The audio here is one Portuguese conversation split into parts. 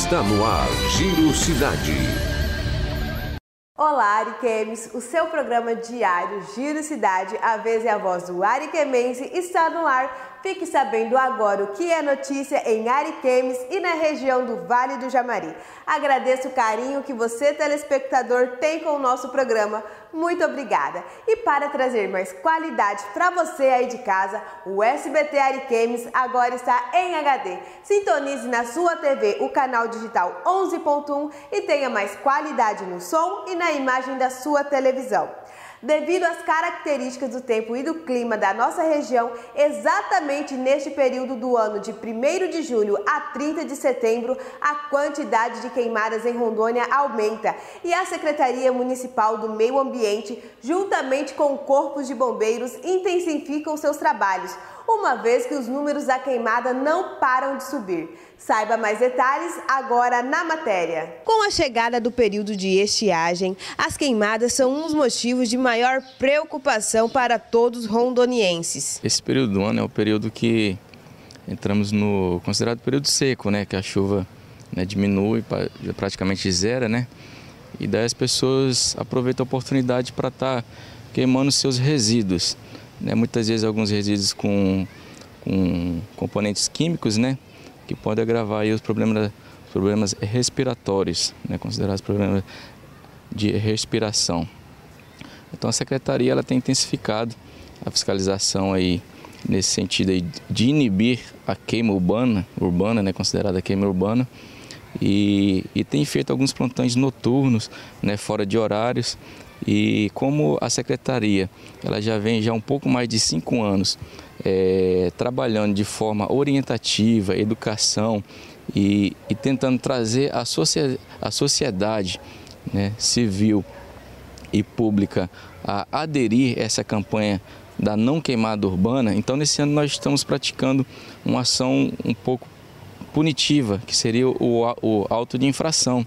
Está no ar, Giro Cidade. Olá, ariquemes! O seu programa diário Giro Cidade, a vez e a voz do ariquemense, está no ar. Fique sabendo agora o que é notícia em Ariquemes e na região do Vale do Jamari. Agradeço o carinho que você, telespectador, tem com o nosso programa. Muito obrigada! E para trazer mais qualidade para você aí de casa, o SBT Ariquemes agora está em HD. Sintonize na sua TV o canal digital 11.1 e tenha mais qualidade no som e na imagem da sua televisão. Devido às características do tempo e do clima da nossa região, exatamente neste período do ano de 1º de julho a 30 de setembro, a quantidade de queimadas em Rondônia aumenta e a Secretaria Municipal do Meio Ambiente, juntamente com o Corpo de Bombeiros, intensificam seus trabalhos, uma vez que os números da queimada não param de subir. Saiba mais detalhes agora na matéria. Com a chegada do período de estiagem, as queimadas são um dos motivos de maior preocupação para todos os rondonienses. Esse período do ano é o período que entramos no considerado período seco, né? Que a chuva, né, diminui, praticamente zera, né? E daí as pessoas aproveitam a oportunidade para estar queimando seus resíduos, né? Muitas vezes alguns resíduos com componentes químicos, né? Que podem agravar aí os problemas respiratórios, né? Considerados problemas de respiração. Então a Secretaria ela tem intensificado a fiscalização aí nesse sentido aí de inibir a queima urbana, né? Considerada queima urbana, e tem feito alguns plantões noturnos, né? Fora de horários. E como a Secretaria ela já vem um pouco mais de 5 anos trabalhando de forma orientativa, educação e tentando trazer a sociedade, né, civil e pública a aderir a essa campanha da não queimada urbana, então nesse ano nós estamos praticando uma ação um pouco punitiva, que seria o auto de infração.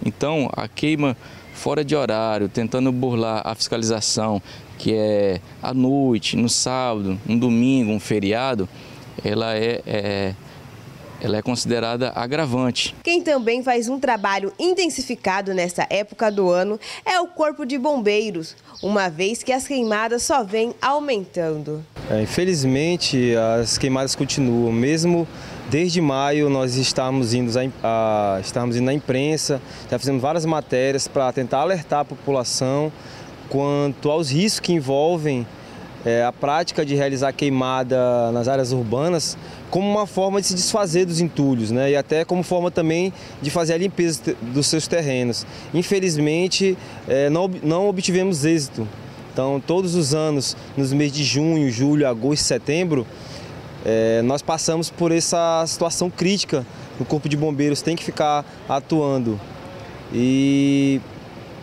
Então a queima fora de horário, tentando burlar a fiscalização, que é à noite, no sábado, um domingo, um feriado, ela é considerada agravante. Quem também faz um trabalho intensificado nessa época do ano é o Corpo de Bombeiros, uma vez que as queimadas só vêm aumentando. Infelizmente, as queimadas continuam, mesmo desde maio nós estamos indo na imprensa, já fizemos várias matérias para tentar alertar a população quanto aos riscos que envolvem a prática de realizar queimada nas áreas urbanas como uma forma de se desfazer dos entulhos, né? E até como forma também de fazer a limpeza dos seus terrenos. Infelizmente, não obtivemos êxito. Então, todos os anos, nos meses de junho, julho, agosto e setembro, nós passamos por essa situação crítica. O Corpo de Bombeiros tem que ficar atuando. E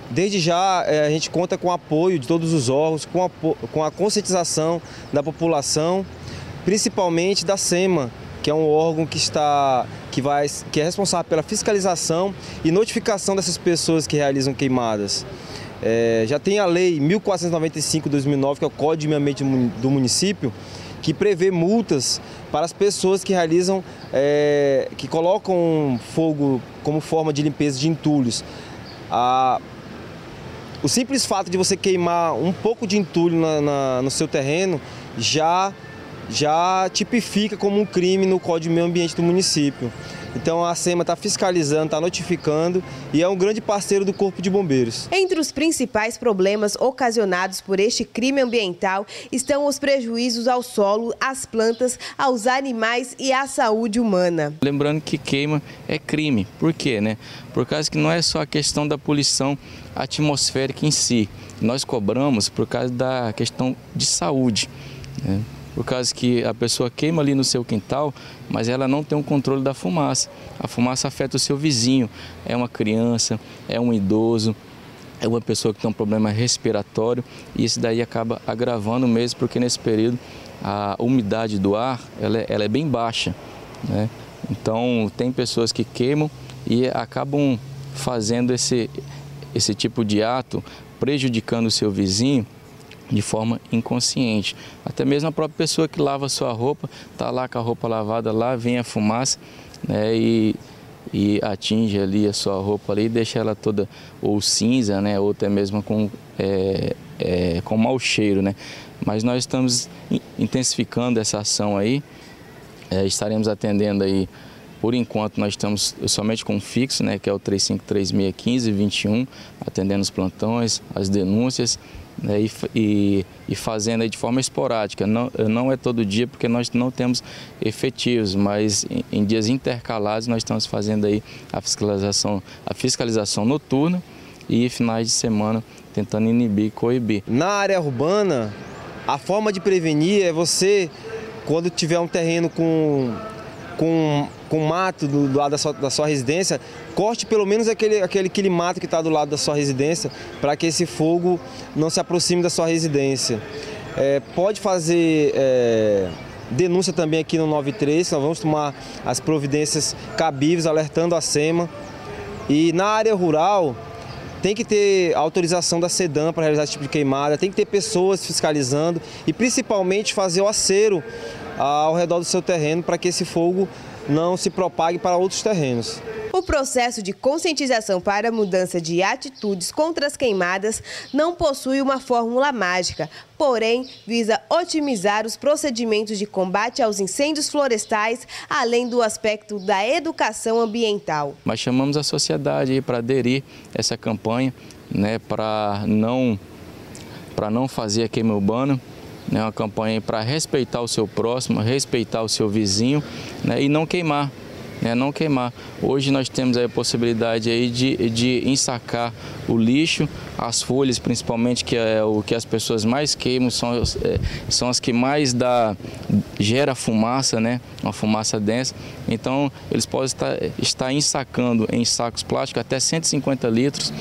desde já a gente conta com o apoio de todos os órgãos, com a conscientização da população, principalmente da SEMA, que é um órgão que é responsável pela fiscalização e notificação dessas pessoas que realizam queimadas. Já tem a Lei 1495/2009, que é o Código de Meio Ambiente do município, que prevê multas para as pessoas que realizam, que colocam fogo como forma de limpeza de entulhos. O simples fato de você queimar um pouco de entulho no seu terreno já tipifica como um crime no Código de Meio Ambiente do município. Então a SEMA está fiscalizando, está notificando e é um grande parceiro do Corpo de Bombeiros. Entre os principais problemas ocasionados por este crime ambiental estão os prejuízos ao solo, às plantas, aos animais e à saúde humana. Lembrando que queima é crime. Por quê, né? Por causa que não é só a questão da poluição atmosférica em si. Nós cobramos por causa da questão de saúde, né? Por causa que a pessoa queima ali no seu quintal, mas ela não tem um controle da fumaça. A fumaça afeta o seu vizinho, é uma criança, é um idoso, é uma pessoa que tem um problema respiratório e isso daí acaba agravando mesmo, porque nesse período a umidade do ar ela é bem baixa, né? Então tem pessoas que queimam e acabam fazendo esse tipo de ato, prejudicando o seu vizinho de forma inconsciente. Até mesmo a própria pessoa que lava a sua roupa, está lá com a roupa lavada, lá vem a fumaça, né, e e atinge ali a sua roupa ali e deixa ela toda ou cinza, né, ou até mesmo com mau cheiro, né? Mas nós estamos intensificando essa ação aí, estaremos atendendo aí, por enquanto nós estamos somente com um fixo, né, que é o 35361521, atendendo os plantões, as denúncias, né, e fazendo aí de forma esporádica. Não é todo dia porque nós não temos efetivos, mas em dias intercalados nós estamos fazendo aí a fiscalização noturna e finais de semana tentando inibir e coibir. Na área urbana, a forma de prevenir é você, quando tiver um terreno com mato do lado da sua residência, corte pelo menos aquele mato que está do lado da sua residência, para que esse fogo não se aproxime da sua residência. Pode fazer denúncia também aqui no 93, nós vamos tomar as providências cabíveis, alertando a SEMA. E na área rural, tem que ter autorização da SEDAM para realizar esse tipo de queimada, tem que ter pessoas fiscalizando e principalmente fazer o acero ao redor do seu terreno para que esse fogo não se propague para outros terrenos. O processo de conscientização para a mudança de atitudes contra as queimadas não possui uma fórmula mágica, porém visa otimizar os procedimentos de combate aos incêndios florestais, além do aspecto da educação ambiental. Mas chamamos a sociedade para aderir a essa campanha, né, para não fazer a queima urbana. É uma campanha para respeitar o seu próximo, respeitar o seu vizinho, né, e não queimar. Não queimar. Hoje nós temos aí a possibilidade aí de ensacar o lixo, as folhas principalmente, que é o que as pessoas mais queimam, são as que mais gera fumaça, né? Uma fumaça densa. Então eles podem estar ensacando em sacos plásticos até 150 litros.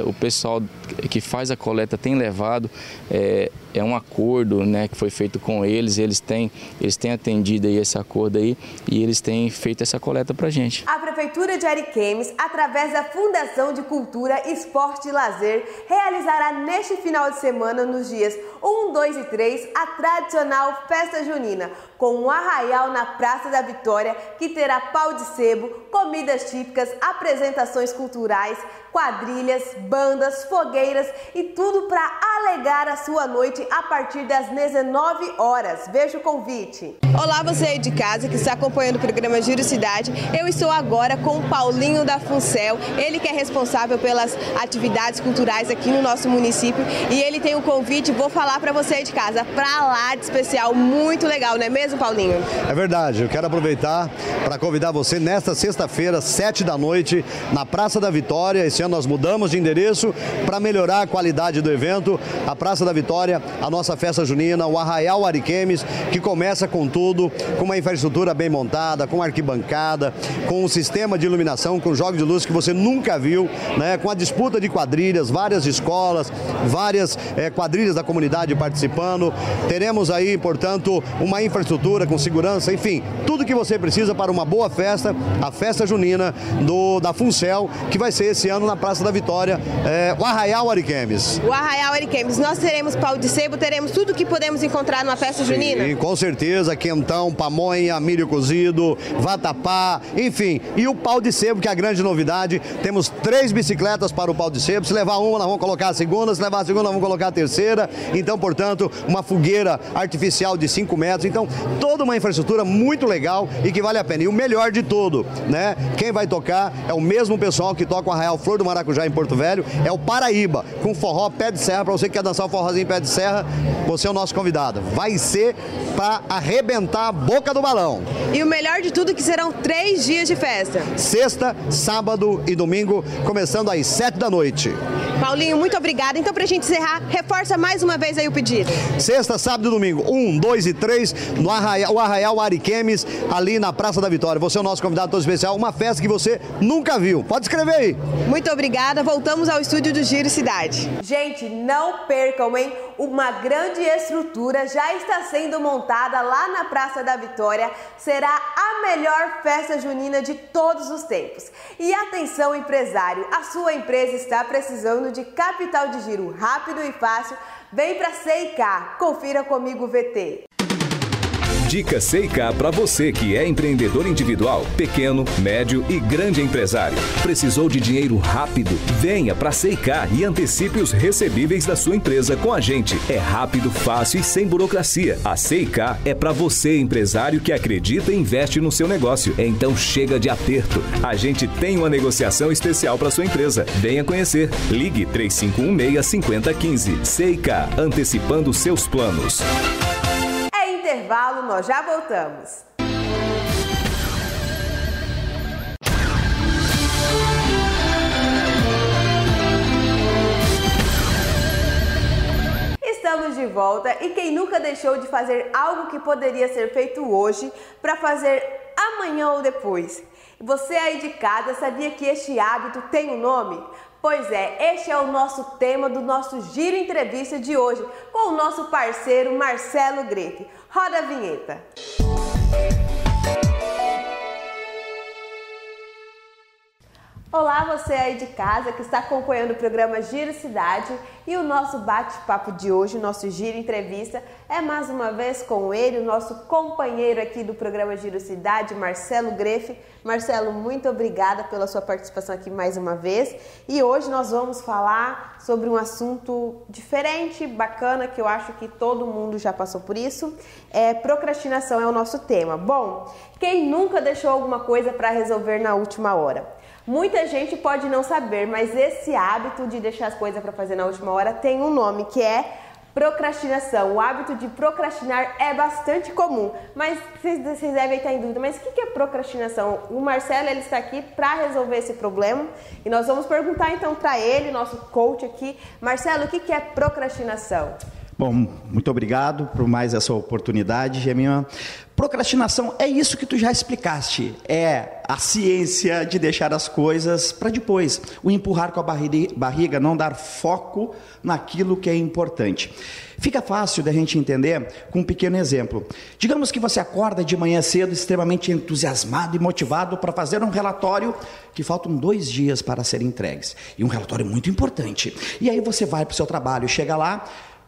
O pessoal que faz a coleta tem levado, é um acordo, né, que foi feito com eles têm atendido aí esse acordo aí e eles têm feito essa coleta pra gente. A Prefeitura de Ariquemes, através da Fundação de Cultura, Esporte e Lazer, realizará neste final de semana, nos dias 1, 2 e 3, a tradicional Festa Junina, com um arraial na Praça da Vitória, que terá pau de sebo, comidas típicas, apresentações culturais, quadrilhas, bandas, fogueiras e tudo para alegar a sua noite a partir das 19 horas. Veja o convite. Olá, você aí de casa que está acompanhando o programa Giro Cidade. Eu estou agora com o Paulinho da Funcel, ele que é responsável pelas atividades culturais aqui no nosso município, e ele tem um convite, vou falar para você aí de casa, para lá de especial, muito legal, não é mesmo, Paulinho? É verdade, eu quero aproveitar para convidar você nesta sexta-feira, 7 da noite, na Praça da Vitória. Esse ano nós mudamos de endereço para melhorar a qualidade do evento. A Praça da Vitória, a nossa festa junina, o Arraial Ariquemes, que começa com tudo, com uma infraestrutura bem montada, com arquibancada, com um sistema de iluminação, com jogos de luz que você nunca viu, né? Com a disputa de quadrilhas, várias escolas, várias quadrilhas da comunidade participando. Teremos aí, portanto, uma infraestrutura com segurança, enfim, tudo que você precisa para uma boa festa, a festa junina da Funcel, que vai ser esse ano na Praça da Vitória, o Arraial Ariquemes. O Arraial Ariquemes, nós teremos pau de sebo, teremos tudo que podemos encontrar numa festa junina? Sim, com certeza, quentão, pamonha, milho cozido, vatapá, enfim. E o pau de sebo, que é a grande novidade, temos 3 bicicletas para o pau de sebo, se levar uma, nós vamos colocar a segunda, se levar a segunda, nós vamos colocar a terceira. Então, portanto, uma fogueira artificial de 5 metros, então, toda uma infraestrutura muito legal e que vale a pena. E o melhor de tudo, né? Quem vai tocar é o mesmo pessoal que toca o Arraial Flor do Maracujá em Porto Velho, é o Paraíba, com forró pé de serra. Para você que quer dançar o forrozinho pé de serra, você é o nosso convidado. Vai ser para arrebentar a boca do balão. E o melhor de tudo é que serão 3 dias de festa. Sexta, sábado e domingo, começando às 7 da noite. Paulinho, muito obrigada. Então, pra gente encerrar, reforça mais uma vez aí o pedido. Sexta, sábado e domingo, 1, 2 e 3, no Arraial Ariquemes, ali na Praça da Vitória. Você é o nosso convidado todo especial, uma festa que você nunca viu. Pode escrever aí. Muito obrigada. Voltamos ao estúdio do Giro Cidade. Gente, não percam, hein? Uma grande estrutura já está sendo montada lá na Praça da Vitória. Será a melhor festa junina de todos os tempos. E atenção, empresário, a sua empresa está precisando de capital de giro rápido e fácil. Vem para C&K. Confira comigo o VT. Dica C&K para você que é empreendedor individual, pequeno, médio e grande empresário. Precisou de dinheiro rápido? Venha para C&K e antecipe os recebíveis da sua empresa com a gente. É rápido, fácil e sem burocracia. A C&K é para você, empresário que acredita e investe no seu negócio. Então chega de aperto. A gente tem uma negociação especial para sua empresa. Venha conhecer. Ligue 3516-5015. C&K, antecipando seus planos. Intervalo, nós já voltamos. Estamos de volta e quem nunca deixou de fazer algo que poderia ser feito hoje para fazer amanhã ou depois? Você aí de casa sabia que este hábito tem um nome? Pois é, este é o nosso tema do nosso Giro Entrevista de hoje, com o nosso parceiro Marcelo Greff. Roda a vinheta. Olá, você aí de casa que está acompanhando o programa Giro Cidade, e o nosso bate-papo de hoje, o nosso Giro Entrevista, é mais uma vez com ele, o nosso companheiro aqui do programa Giro Cidade, Marcelo Greff. Marcelo, muito obrigada pela sua participação aqui mais uma vez. E hoje nós vamos falar sobre um assunto diferente, bacana, que eu acho que todo mundo já passou por isso. Procrastinação é o nosso tema. Bom, quem nunca deixou alguma coisa para resolver na última hora? Muita gente pode não saber, mas esse hábito de deixar as coisas para fazer na última hora tem um nome, que é procrastinação. O hábito de procrastinar é bastante comum, mas vocês devem estar em dúvida, mas o que é procrastinação? O Marcelo, ele está aqui para resolver esse problema e nós vamos perguntar então para ele, nosso coach aqui. Marcelo, o que é procrastinação? Bom, muito obrigado por mais essa oportunidade, Gemima. Procrastinação é isso que tu já explicaste, é a ciência de deixar as coisas para depois, o empurrar com a barriga, não dar foco naquilo que é importante. Fica fácil da gente entender com um pequeno exemplo. Digamos que você acorda de manhã cedo extremamente entusiasmado e motivado para fazer um relatório que faltam 2 dias para serem entregues, e um relatório muito importante. E aí você vai para o seu trabalho, chega lá,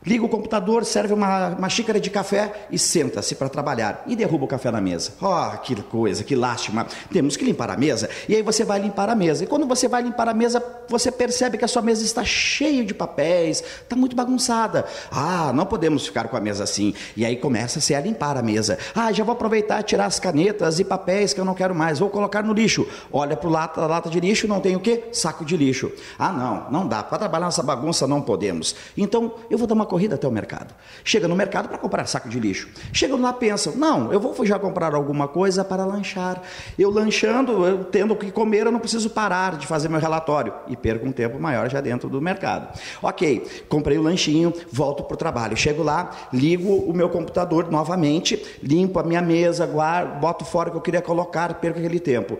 liga o computador, serve uma xícara de café e senta-se para trabalhar. E derruba o café na mesa. Oh, que coisa, que lástima. Temos que limpar a mesa. E aí você vai limpar a mesa. E quando você vai limpar a mesa, você percebe que a sua mesa está cheia de papéis, está muito bagunçada. Ah, não podemos ficar com a mesa assim. E aí começa-se a limpar a mesa. Ah, já vou aproveitar e tirar as canetas e papéis que eu não quero mais. Vou colocar no lixo. Olha para a lata de lixo, não tem o quê? Saco de lixo. Ah, não dá. Para trabalhar nessa bagunça não podemos. Então, eu vou dar uma corrida até o mercado. Chega no mercado para comprar saco de lixo. Chega lá, pensa, não, eu vou já comprar alguma coisa para lanchar. Eu lanchando, eu tendo o que comer, eu não preciso parar de fazer meu relatório. E perco um tempo maior já dentro do mercado. Ok, comprei o lanchinho, volto para o trabalho. Chego lá, ligo o meu computador novamente, limpo a minha mesa, guardo, boto fora o que eu queria colocar, perco aquele tempo.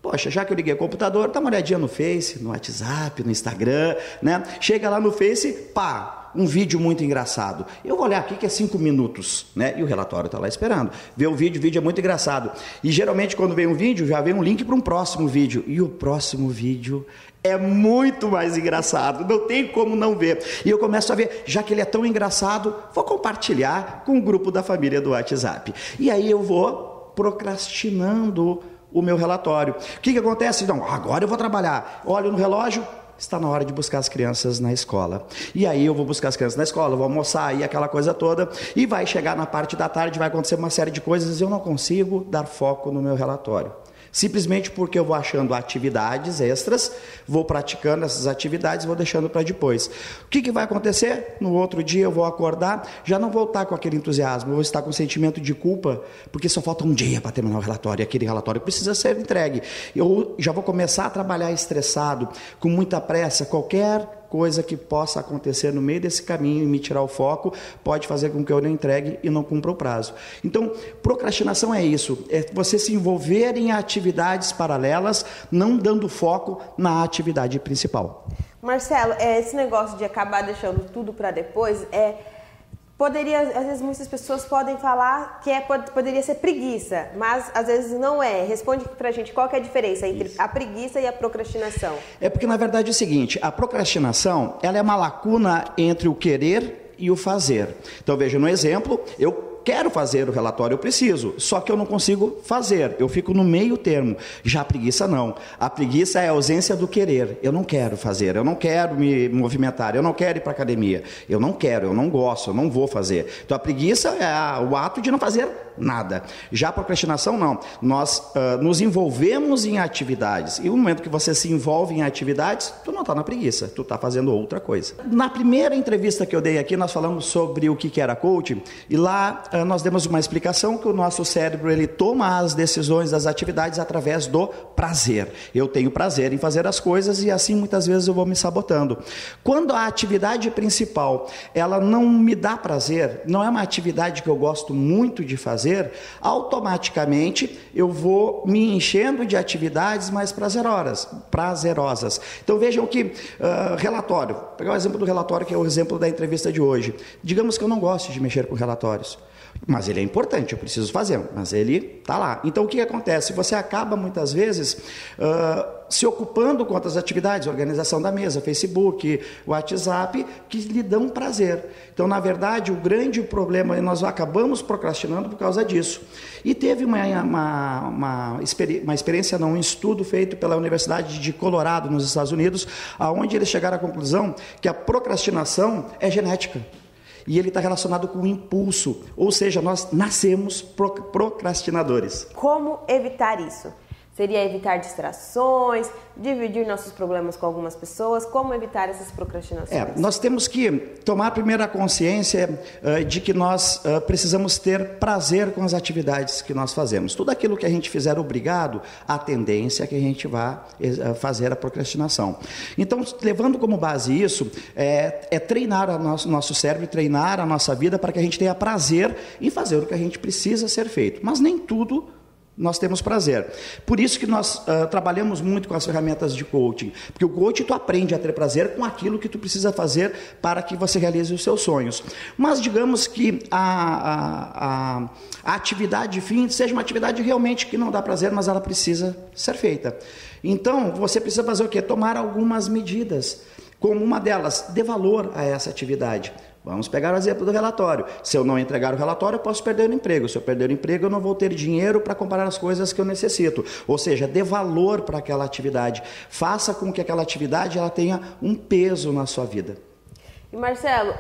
Poxa, já que eu liguei o computador, dá uma olhadinha no Face, no WhatsApp, no Instagram, né? Chega lá no Face, pá, um vídeo muito engraçado. Eu vou olhar aqui que é 5 minutos, né? E o relatório está lá esperando. Vê o vídeo é muito engraçado. E geralmente quando vem um vídeo, já vem um link para um próximo vídeo. E o próximo vídeo é muito mais engraçado, não tem como não ver. E eu começo a ver, já que ele é tão engraçado, vou compartilhar com o grupo da família do WhatsApp. E aí eu vou procrastinando o meu relatório. O que acontece? Não, agora eu vou trabalhar. Olho no relógio, está na hora de buscar as crianças na escola. E aí eu vou buscar as crianças na escola, vou almoçar e aquela coisa toda. E vai chegar na parte da tarde, vai acontecer uma série de coisas e eu não consigo dar foco no meu relatório. Simplesmente porque eu vou achando atividades extras, vou praticando essas atividades, vou deixando para depois. O que vai acontecer? No outro dia eu vou acordar, já não vou estar com aquele entusiasmo, vou estar com um sentimento de culpa, porque só falta um dia para terminar o relatório, e aquele relatório precisa ser entregue. Eu já vou começar a trabalhar estressado, com muita pressa, qualquer coisa que possa acontecer no meio desse caminho e me tirar o foco, pode fazer com que eu não entregue e não cumpra o prazo. Então, procrastinação é isso, é você se envolver em atividades paralelas, não dando foco na atividade principal. Marcelo, esse negócio de acabar deixando tudo para depois, às vezes muitas pessoas podem falar que poderia ser preguiça, mas às vezes não é. Responde pra gente qual que é a diferença entre a preguiça e a procrastinação. É porque na verdade é o seguinte, a procrastinação ela é uma lacuna entre o querer e o fazer. Então veja, no exemplo, eu quero fazer o relatório, eu preciso, só que eu não consigo fazer, eu fico no meio termo. Já a preguiça não. A preguiça é a ausência do querer. Eu não quero fazer, eu não quero me movimentar, eu não quero ir para a academia, eu não quero, eu não gosto, eu não vou fazer. Então a preguiça é o ato de não fazer nada. Já a procrastinação não. Nós nos envolvemos em atividades, e no momento que você se envolve em atividades, tu não está na preguiça, tu está fazendo outra coisa. Na primeira entrevista que eu dei aqui, nós falamos sobre o que era coaching, e lá nós demos uma explicação que o nosso cérebro ele toma as decisões das atividades através do prazer. Eu tenho prazer em fazer as coisas e assim muitas vezes eu vou me sabotando. Quando a atividade principal ela não me dá prazer, não é uma atividade que eu gosto muito de fazer, automaticamente eu vou me enchendo de atividades mais prazerosas. Então vejam que relatório, vou pegar o exemplo do relatório que é o exemplo da entrevista de hoje. Digamos que eu não gosto de mexer com relatórios, mas ele é importante, eu preciso fazer, mas ele está lá. Então o que acontece? Você acaba muitas vezes se ocupando com outras atividades, organização da mesa, Facebook, WhatsApp, que lhe dão prazer. Então, na verdade, o grande problema é nós acabamos procrastinando por causa disso. E teve uma experiência, um estudo feito pela Universidade de Colorado, nos Estados Unidos, onde eles chegaram à conclusão que a procrastinação é genética. E ele está relacionado com o impulso, ou seja, nós nascemos procrastinadores. Como evitar isso? Seria evitar distrações, dividir nossos problemas com algumas pessoas, como evitar essas procrastinações? Nós temos que tomar a primeira consciência de que nós precisamos ter prazer com as atividades que nós fazemos. Tudo aquilo que a gente fizer obrigado, a tendência é que a gente vá fazer a procrastinação. Então, levando como base isso, é treinar o nosso cérebro, treinar a nossa vida para que a gente tenha prazer em fazer o que a gente precisa ser feito. Mas nem tudo nós temos prazer. Por isso que nós trabalhamos muito com as ferramentas de coaching, porque o coaching tu aprende a ter prazer com aquilo que tu precisa fazer para que você realize os seus sonhos. Mas digamos que a atividade de fim seja uma atividade realmente que não dá prazer, mas ela precisa ser feita. Então, você precisa fazer o quê? Tomar algumas medidas. Como uma delas, dê valor a essa atividade. Vamos pegar o exemplo do relatório. Se eu não entregar o relatório, eu posso perder o emprego. Se eu perder o emprego, eu não vou ter dinheiro para comprar as coisas que eu necessito. Ou seja, dê valor para aquela atividade. Faça com que aquela atividade ela tenha um peso na sua vida. E Marcelo,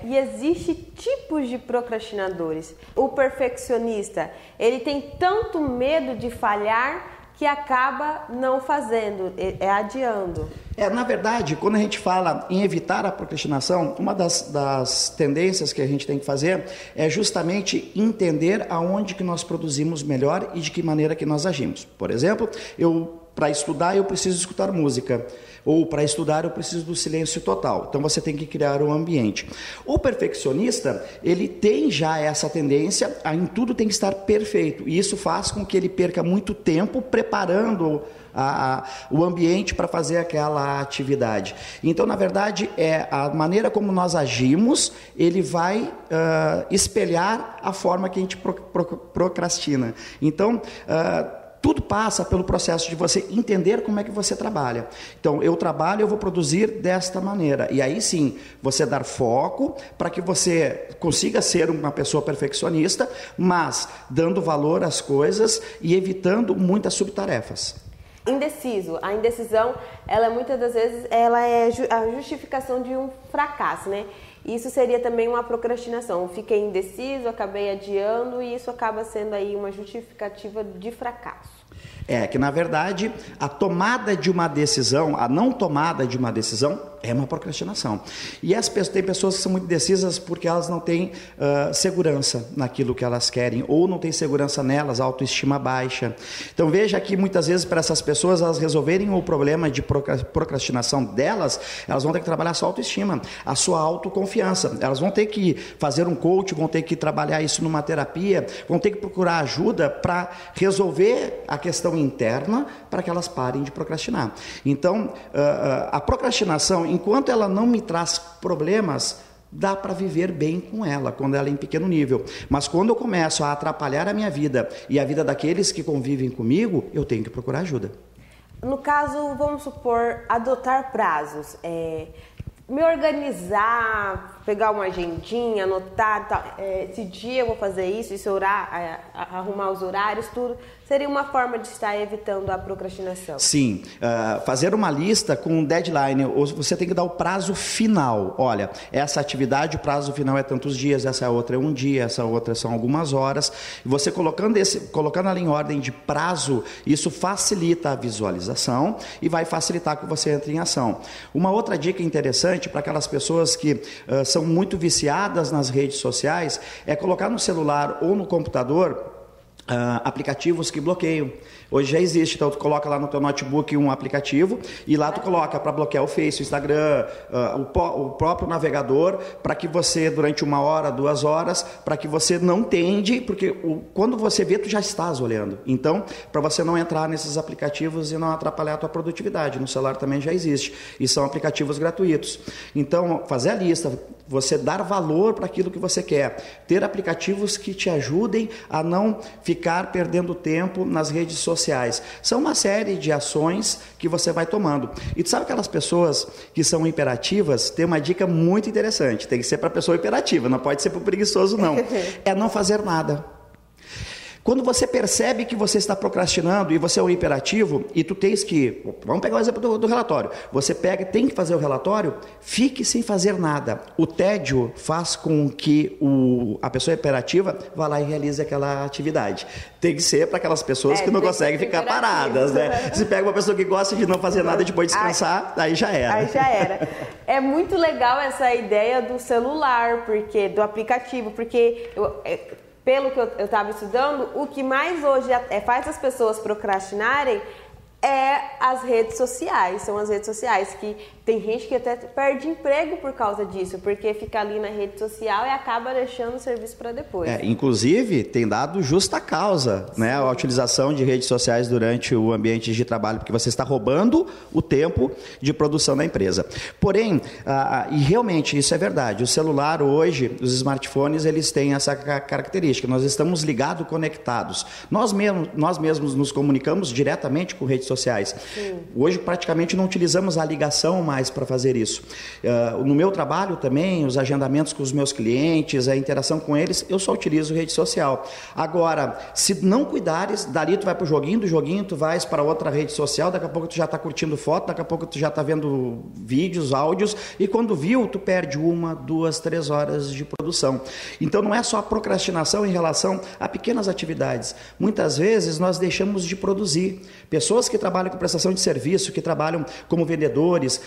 e existe tipos de procrastinadores. O perfeccionista, ele tem tanto medo de falhar que acaba não fazendo, adiando. Na verdade, quando a gente fala em evitar a procrastinação, uma das tendências que a gente tem que fazer é justamente entender aonde que nós produzimos melhor e de que maneira que nós agimos. Por exemplo, para estudar eu preciso escutar música, ou para estudar eu preciso do silêncio total. Então você tem que criar um ambiente. O perfeccionista, ele tem já essa tendência a em tudo tem que estar perfeito, e isso faz com que ele perca muito tempo preparando o ambiente para fazer aquela atividade. Então, na verdade, a maneira como nós agimos, ele vai espelhar a forma que a gente procrastina. Então, tudo passa pelo processo de você entender como é que você trabalha. Então, eu trabalho, eu vou produzir desta maneira. E aí sim, você dar foco para que você consiga ser uma pessoa perfeccionista, mas dando valor às coisas e evitando muitas subtarefas. Indeciso. A indecisão, ela muitas das vezes, ela é a justificação de um fracasso, né? Isso seria também uma procrastinação. Fiquei indeciso, acabei adiando e isso acaba sendo aí uma justificativa de fracasso. Que na verdade a tomada de uma decisão, a não tomada de uma decisão é uma procrastinação. E tem pessoas que são muito indecisas porque elas não têm segurança naquilo que elas querem, ou não têm segurança nelas, autoestima baixa. Então veja que muitas vezes para essas pessoas, elas resolverem o problema de procrastinação delas, elas vão ter que trabalhar a sua autoestima, a sua autoconfiança. Elas vão ter que fazer um coach, vão ter que trabalhar isso numa terapia, vão ter que procurar ajuda para resolver a questão interna para que elas parem de procrastinar. Então, a procrastinação, enquanto ela não me traz problemas, dá para viver bem com ela, quando ela é em pequeno nível. Mas quando eu começo a atrapalhar a minha vida e a vida daqueles que convivem comigo, eu tenho que procurar ajuda. No caso, vamos supor, adotar prazos, me organizar, pegar uma agendinha, anotar, tal, esse dia eu vou fazer isso, esse horário, arrumar os horários, tudo. Seria uma forma de estar evitando a procrastinação. Sim, fazer uma lista com um deadline, ou você tem que dar o prazo final. Olha, essa atividade, o prazo final é tantos dias, essa outra é um dia, essa outra são algumas horas. E você colocando ela em ordem de prazo, isso facilita a visualização e vai facilitar que você entre em ação. Uma outra dica interessante para aquelas pessoas que são muito viciadas nas redes sociais é colocar no celular ou no computador aplicativos que bloqueiam. Hoje já existe, então tu coloca lá no teu notebook um aplicativo e lá tu coloca para bloquear o Face, o Instagram, o próprio navegador, para que você durante 1 hora, 2 horas, para que você não tende, porque quando você vê, tu já estás olhando. Então, para você não entrar nesses aplicativos e não atrapalhar a tua produtividade, no celular também já existe, e são aplicativos gratuitos. Então, fazer a lista, você dar valor para aquilo que você quer, ter aplicativos que te ajudem a não ficar perdendo tempo nas redes sociais. São uma série de ações que você vai tomando. E tu sabe aquelas pessoas que são imperativas? Tem uma dica muito interessante. Tem que ser para a pessoa imperativa, não pode ser para o preguiçoso, não. É não fazer nada. Quando você percebe que você está procrastinando e você é um imperativo e tu tens que... Vamos pegar o exemplo do relatório. Você tem que fazer o relatório, fique sem fazer nada. O tédio faz com que a pessoa imperativa vá lá e realize aquela atividade. Tem que ser para aquelas pessoas que não conseguem ficar paradas, né? Se pega uma pessoa que gosta de não fazer nada e depois descansar, aí já era. Aí já era. É muito legal essa ideia do celular, do aplicativo, porque... Pelo que eu estava estudando, o que mais hoje faz as pessoas procrastinarem é as redes sociais. São as redes sociais que tem gente que até perde emprego por causa disso, porque fica ali na rede social e acaba deixando o serviço para depois. Inclusive, tem dado justa causa, né, a utilização de redes sociais durante o ambiente de trabalho, porque você está roubando o tempo de produção da empresa. Porém, e realmente isso é verdade, o celular hoje, os smartphones, eles têm essa característica, nós estamos ligados, conectados. Nós mesmos nos comunicamos diretamente com redes sociais. Sim. Hoje, praticamente, não utilizamos a ligação mais para fazer isso. No meu trabalho também, os agendamentos com os meus clientes, a interação com eles, eu só utilizo rede social. Agora, se não cuidares, dali tu vai para o joguinho, do joguinho tu vais para outra rede social, daqui a pouco tu já está curtindo foto, daqui a pouco tu já está vendo vídeos, áudios, e quando viu, tu perde 1, 2, 3 horas de produção. Então, não é só a procrastinação em relação a pequenas atividades. Muitas vezes, nós deixamos de produzir. Pessoas que trabalham com prestação de serviço, que trabalham como vendedores,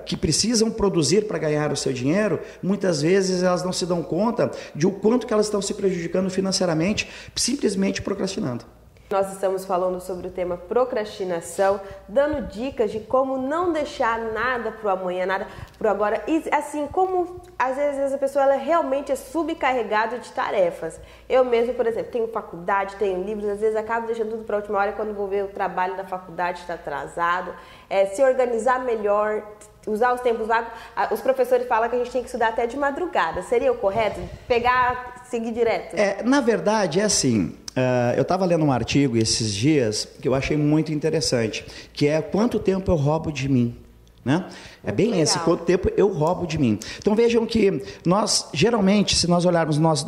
que precisam produzir para ganhar o seu dinheiro, muitas vezes elas não se dão conta de o quanto que elas estão se prejudicando financeiramente, simplesmente procrastinando. Nós estamos falando sobre o tema procrastinação, dando dicas de como não deixar nada para o amanhã, nada para o agora. E assim, como às vezes a pessoa ela realmente é subcarregada de tarefas. Eu mesmo, por exemplo, tenho faculdade, tenho livros, às vezes acabo deixando tudo para a última hora, quando vou ver o trabalho da faculdade está atrasado. Se organizar melhor, usar os tempos vagos. Os professores falam que a gente tem que estudar até de madrugada. Seria o correto? Seguir direto? Na verdade, é assim... eu estava lendo um artigo esses dias que eu achei muito interessante, que é quanto tempo eu roubo de mim. Né? É bem legal. Esse quanto tempo eu roubo de mim. Então vejam que nós, geralmente, se nós olharmos, nós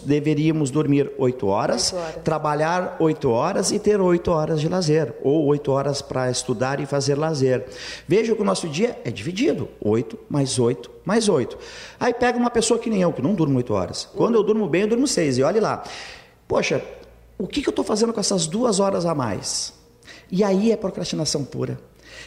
deveríamos dormir 8 horas, trabalhar 8 horas e ter 8 horas de lazer, ou 8 horas para estudar e fazer lazer. Vejam que o nosso dia é dividido, 8 mais 8 mais 8. Aí pega uma pessoa que nem eu, que não durmo 8 horas. Quando eu durmo bem, eu durmo 6, e olhe lá. Poxa, o que eu estou fazendo com essas 2 horas a mais? E aí é procrastinação pura.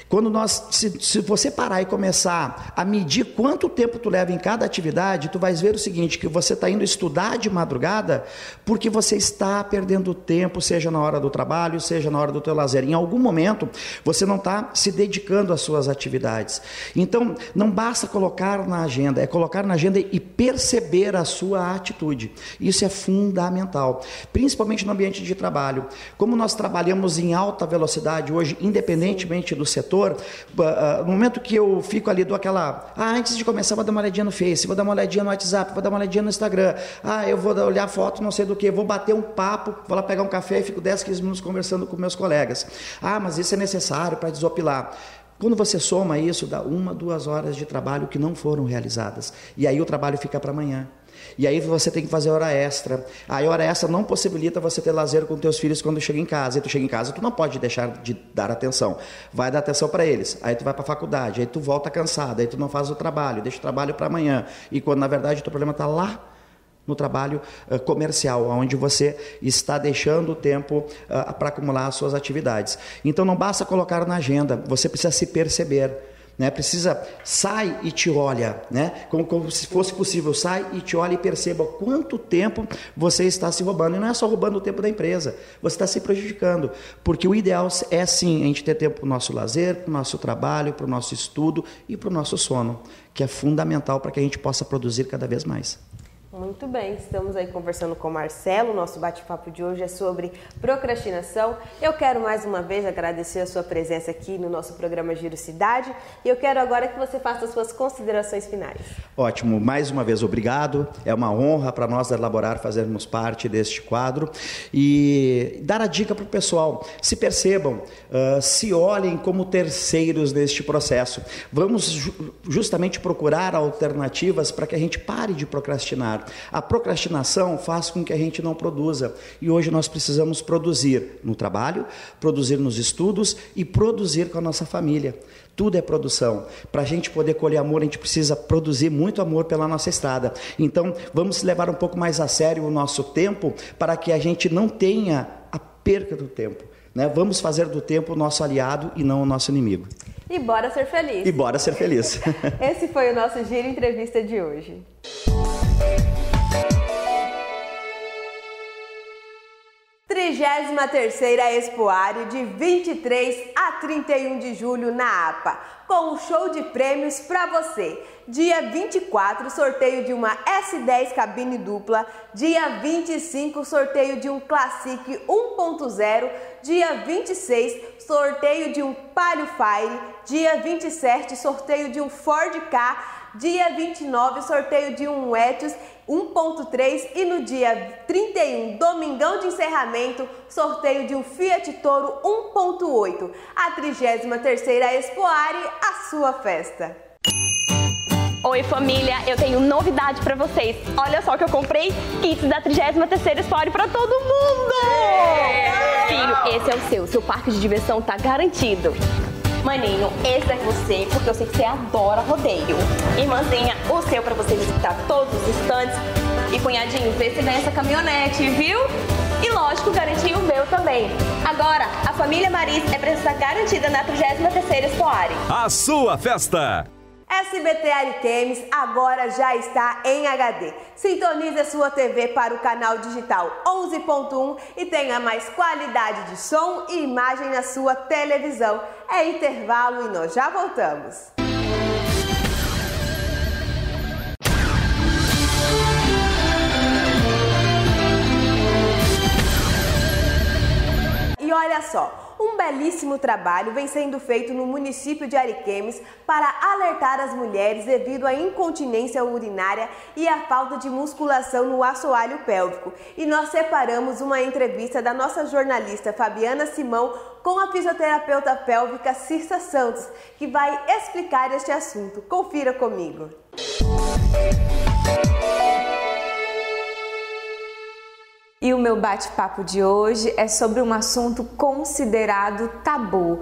Quando se você parar e começar a medir quanto tempo tu leva em cada atividade, tu vais ver o seguinte, que você está indo estudar de madrugada porque você está perdendo tempo, seja na hora do trabalho, seja na hora do teu lazer. Em algum momento, você não está se dedicando às suas atividades. Então, não basta colocar na agenda, é colocar na agenda e perceber a sua atitude. Isso é fundamental, principalmente no ambiente de trabalho. Como nós trabalhamos em alta velocidade hoje, independentemente do setor, no momento que eu fico ali, dou aquela... antes de começar, vou dar uma olhadinha no Face, vou dar uma olhadinha no WhatsApp, vou dar uma olhadinha no Instagram, eu vou olhar foto, não sei do que, vou bater um papo, vou lá pegar um café e fico 10, 15 minutos conversando com meus colegas. Mas isso é necessário para desopilar. Quando você soma isso, dá 1, 2 horas de trabalho que não foram realizadas. E aí o trabalho fica para amanhã. E aí você tem que fazer hora extra. A hora extra não possibilita você ter lazer com teus filhos quando chega em casa. E tu chega em casa, tu não pode deixar de dar atenção. Vai dar atenção para eles. Aí tu vai para a faculdade, aí tu volta cansado, aí tu não faz o trabalho, deixa o trabalho para amanhã. E quando na verdade o teu problema está lá no trabalho comercial, onde você está deixando o tempo para acumular as suas atividades. Então não basta colocar na agenda, você precisa se perceber. Né? Sai e te olha, né? Como se fosse possível, sai e te olha e perceba quanto tempo você está se roubando. E não é só roubando o tempo da empresa, você está se prejudicando, porque o ideal é sim a gente ter tempo para o nosso lazer, para o nosso trabalho, para o nosso estudo e para o nosso sono, que é fundamental para que a gente possa produzir cada vez mais. Muito bem, estamos aí conversando com o Marcelo. Nosso bate-papo de hoje é sobre procrastinação. Eu quero mais uma vez agradecer a sua presença aqui no nosso programa Giro Cidade e eu quero agora que você faça as suas considerações finais. Ótimo, mais uma vez obrigado. É uma honra para nós da Elaborar fazermos parte deste quadro e dar a dica para o pessoal. Se percebam, se olhem como terceiros neste processo. Vamos justamente procurar alternativas para que a gente pare de procrastinar. A procrastinação faz com que a gente não produza e hoje nós precisamos produzir no trabalho, produzir nos estudos e produzir com a nossa família. Tudo é produção. Para a gente poder colher amor, a gente precisa produzir muito amor pela nossa estrada. Então, vamos levar um pouco mais a sério o nosso tempo para que a gente não tenha a perca do tempo. Né? Vamos fazer do tempo o nosso aliado e não o nosso inimigo. E bora ser feliz. E bora ser feliz. Esse foi o nosso Giro Entrevista de hoje. 33ª Expoário de 23 a 31 de julho na APA, com um show de prêmios para você. Dia 24, sorteio de uma S10 cabine dupla. Dia 25, sorteio de um Classic 1.0. Dia 26, sorteio de um Palio Fire. Dia 27, sorteio de um Ford Ka. Dia 29, sorteio de um Etios 1.3 e no dia 31, domingão de encerramento, sorteio de um Fiat Toro 1.8. A 33ª Expoário, a sua festa. Oi família, eu tenho novidade pra vocês. Olha só que eu comprei kits da 33ª Expoário pra todo mundo! Filho, esse é o seu parque de diversão tá garantido. Maninho, esse é você, porque eu sei que você adora rodeio. Irmãzinha, o seu pra você visitar todos os estandes. E cunhadinho, vê se ganha essa caminhonete, viu? E lógico, garantir o meu também. Agora, a família Maris é presença garantida na 33ª Expoário. A sua festa! SBT Ariquemes agora já está em HD. Sintonize a sua TV para o canal digital 11.1 e tenha mais qualidade de som e imagem na sua televisão. É intervalo e nós já voltamos. E olha só, um belíssimo trabalho vem sendo feito no município de Ariquemes para alertar as mulheres devido à incontinência urinária e à falta de musculação no assoalho pélvico. E nós separamos uma entrevista da nossa jornalista Fabiana Simão com a fisioterapeuta pélvica Cirsa Santos, que vai explicar este assunto. Confira comigo. E o meu bate-papo de hoje é sobre um assunto considerado tabu.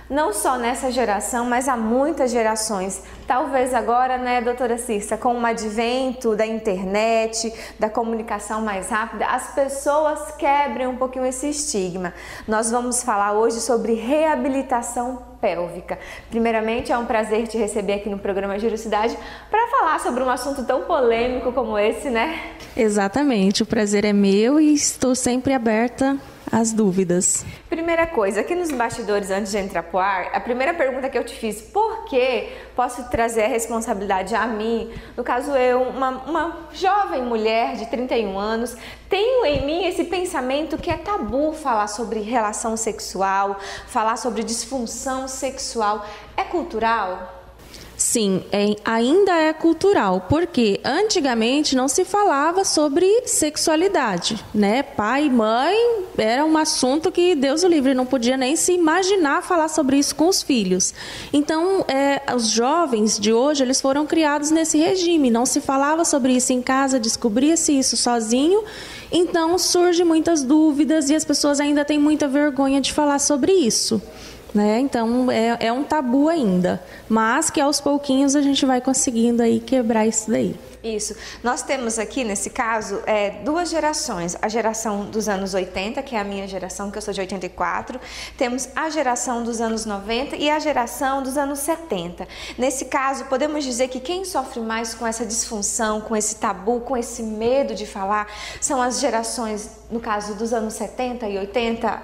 Não só nessa geração, mas há muitas gerações. Talvez agora, né, doutora Cirsa, com o advento da internet, da comunicação mais rápida, as pessoas quebrem um pouquinho esse estigma. Nós vamos falar hoje sobre reabilitação pélvica. Primeiramente, é um prazer te receber aqui no programa Giro Cidade para falar sobre um assunto tão polêmico como esse, né? Exatamente, o prazer é meu e estou sempre aberta às dúvidas. Primeira coisa, aqui nos bastidores, antes de entrar pro ar, a primeira pergunta que eu te fiz, por que posso trazer a responsabilidade a mim? No caso, eu, uma jovem mulher de 31 anos, tenho em mim esse pensamento que é tabu falar sobre relação sexual, falar sobre disfunção sexual. É cultural? Sim, ainda é cultural, porque antigamente não se falava sobre sexualidade, né? Pai e mãe era um assunto que Deus o livre, não podia nem se imaginar falar sobre isso com os filhos. Então, os jovens de hoje, eles foram criados nesse regime, não se falava sobre isso em casa, descobria-se isso sozinho, então surgem muitas dúvidas e as pessoas ainda têm muita vergonha de falar sobre isso. Né? Então, é um tabu ainda, mas que aos pouquinhos a gente vai conseguindo aí quebrar isso daí. Isso. Nós temos aqui, nesse caso, duas gerações. A geração dos anos 80, que é a minha geração, que eu sou de 84. Temos a geração dos anos 90 e a geração dos anos 70. Nesse caso, podemos dizer que quem sofre mais com essa disfunção, com esse tabu, com esse medo de falar, são as gerações, no caso, dos anos 70 e 80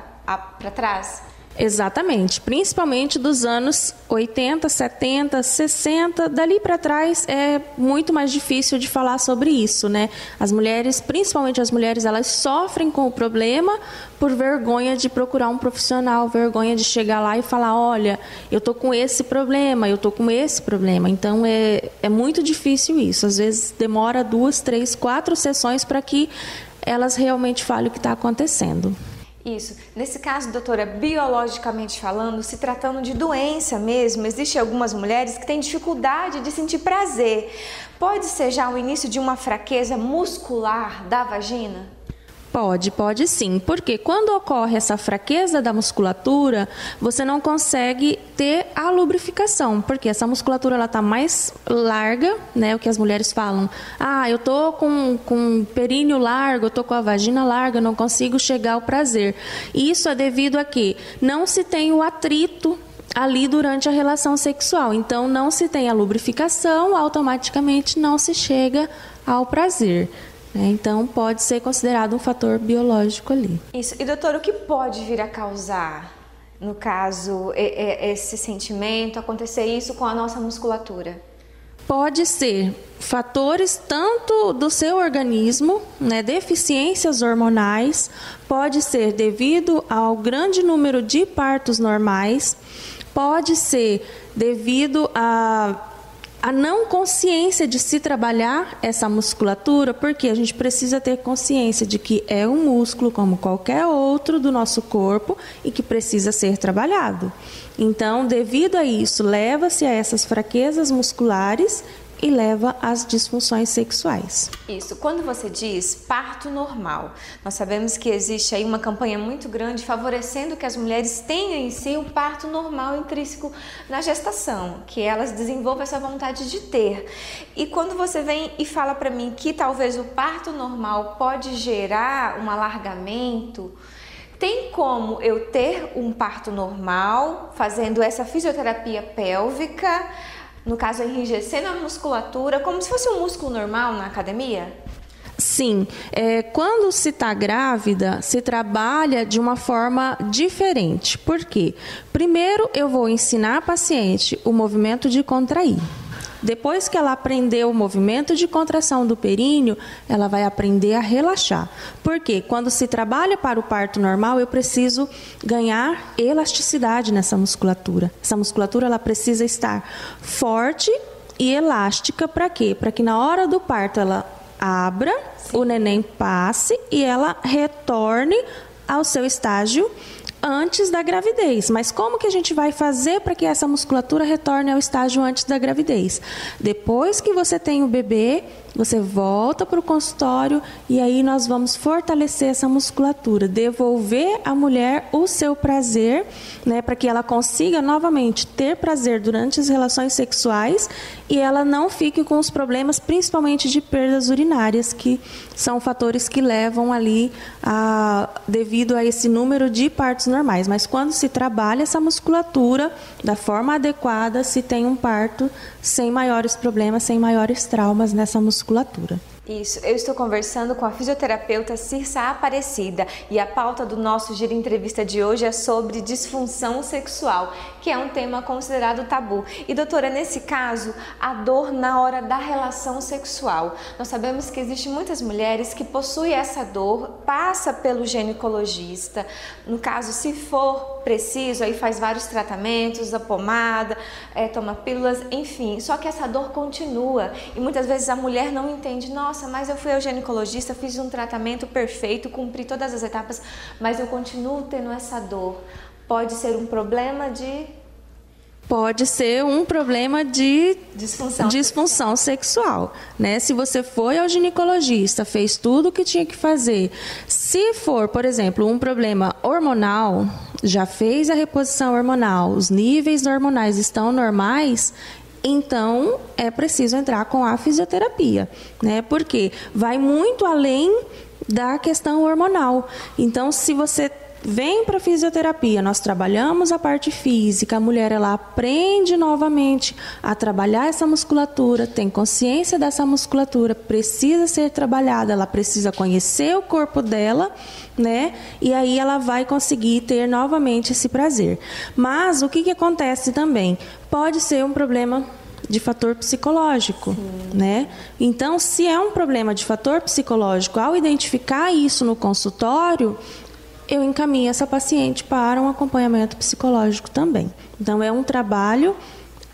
para trás? Exatamente, principalmente dos anos 80, 70, 60, dali para trás é muito mais difícil de falar sobre isso, né? As mulheres, principalmente as mulheres, elas sofrem com o problema por vergonha de procurar um profissional, vergonha de chegar lá e falar, olha, eu tô com esse problema, eu tô com esse problema. Então é muito difícil isso, às vezes demora 2, 3, 4 sessões para que elas realmente falem o que está acontecendo. Isso. Nesse caso, doutora, biologicamente falando, se tratando de doença mesmo, existem algumas mulheres que têm dificuldade de sentir prazer. Pode ser já o início de uma fraqueza muscular da vagina? Pode sim, porque quando ocorre essa fraqueza da musculatura, você não consegue ter a lubrificação, porque essa musculatura ela tá mais larga, né, o que as mulheres falam, eu tô com períneo largo, eu tô com a vagina larga, não consigo chegar ao prazer. Isso é devido a que não se tem o atrito ali durante a relação sexual, então não se tem a lubrificação, automaticamente não se chega ao prazer. Então, pode ser considerado um fator biológico ali. Isso. E, doutor, o que pode vir a causar, no caso, esse sentimento, acontecer isso com a nossa musculatura? Pode ser fatores tanto do seu organismo, né, deficiências hormonais, pode ser devido ao grande número de partos normais, pode ser devido a não consciência de se trabalhar essa musculatura, porque a gente precisa ter consciência de que é um músculo como qualquer outro do nosso corpo e que precisa ser trabalhado. Então, devido a isso, leva-se a essas fraquezas musculares e leva às disfunções sexuais. Isso. Quando você diz parto normal, nós sabemos que existe aí uma campanha muito grande favorecendo que as mulheres tenham em si um parto normal intrínseco na gestação, que elas desenvolvam essa vontade de ter. E quando você vem e fala para mim que talvez o parto normal pode gerar um alargamento, tem como eu ter um parto normal fazendo essa fisioterapia pélvica, no caso, enrijecendo a musculatura, como se fosse um músculo normal na academia? Sim. Quando se está grávida, se trabalha de uma forma diferente. Por quê? Primeiro, eu vou ensinar a paciente o movimento de contrair. Depois que ela aprender o movimento de contração do períneo, ela vai aprender a relaxar. Porque quando se trabalha para o parto normal, eu preciso ganhar elasticidade nessa musculatura. Essa musculatura ela precisa estar forte e elástica para quê? Para que na hora do parto ela abra, o neném passe e ela retorne ao seu estágio antes da gravidez. Mas como que a gente vai fazer para que essa musculatura retorne ao estágio antes da gravidez? Depois que você tem o bebê, você volta para o consultório e aí nós vamos fortalecer essa musculatura, devolver à mulher o seu prazer, né, para que ela consiga novamente ter prazer durante as relações sexuais e ela não fique com os problemas, principalmente de perdas urinárias, que são fatores que levam ali devido a esse número de partos normais. Mas quando se trabalha essa musculatura da forma adequada, se tem um parto sem maiores problemas, sem maiores traumas nessa musculatura. Isso, eu estou conversando com a fisioterapeuta Cirsa Aparecida e a pauta do nosso Giro Entrevista de hoje é sobre disfunção sexual, que é um tema considerado tabu. E doutora, nesse caso, a dor na hora da relação sexual. Nós sabemos que existem muitas mulheres que possuem essa dor, passa pelo ginecologista, no caso, se for preciso, aí faz vários tratamentos, a pomada, toma pílulas, enfim, só que essa dor continua e muitas vezes a mulher não entende, nossa, mas eu fui ao ginecologista, fiz um tratamento perfeito, cumpri todas as etapas, mas eu continuo tendo essa dor. Pode ser um problema de... Pode ser um problema de disfunção sexual, né? Se você foi ao ginecologista, fez tudo o que tinha que fazer. Se for, por exemplo, um problema hormonal, já fez a reposição hormonal, os níveis hormonais estão normais, então é preciso entrar com a fisioterapia, né? Porque vai muito além da questão hormonal. Então, se você vem para a fisioterapia, nós trabalhamos a parte física, a mulher ela aprende novamente a trabalhar essa musculatura, tem consciência dessa musculatura, precisa ser trabalhada, ela precisa conhecer o corpo dela, né? E aí ela vai conseguir ter novamente esse prazer. Mas o que acontece também? Pode ser um problema de fator psicológico, né? Então, se é um problema de fator psicológico, ao identificar isso no consultório, eu encaminho essa paciente para um acompanhamento psicológico também. Então, é um trabalho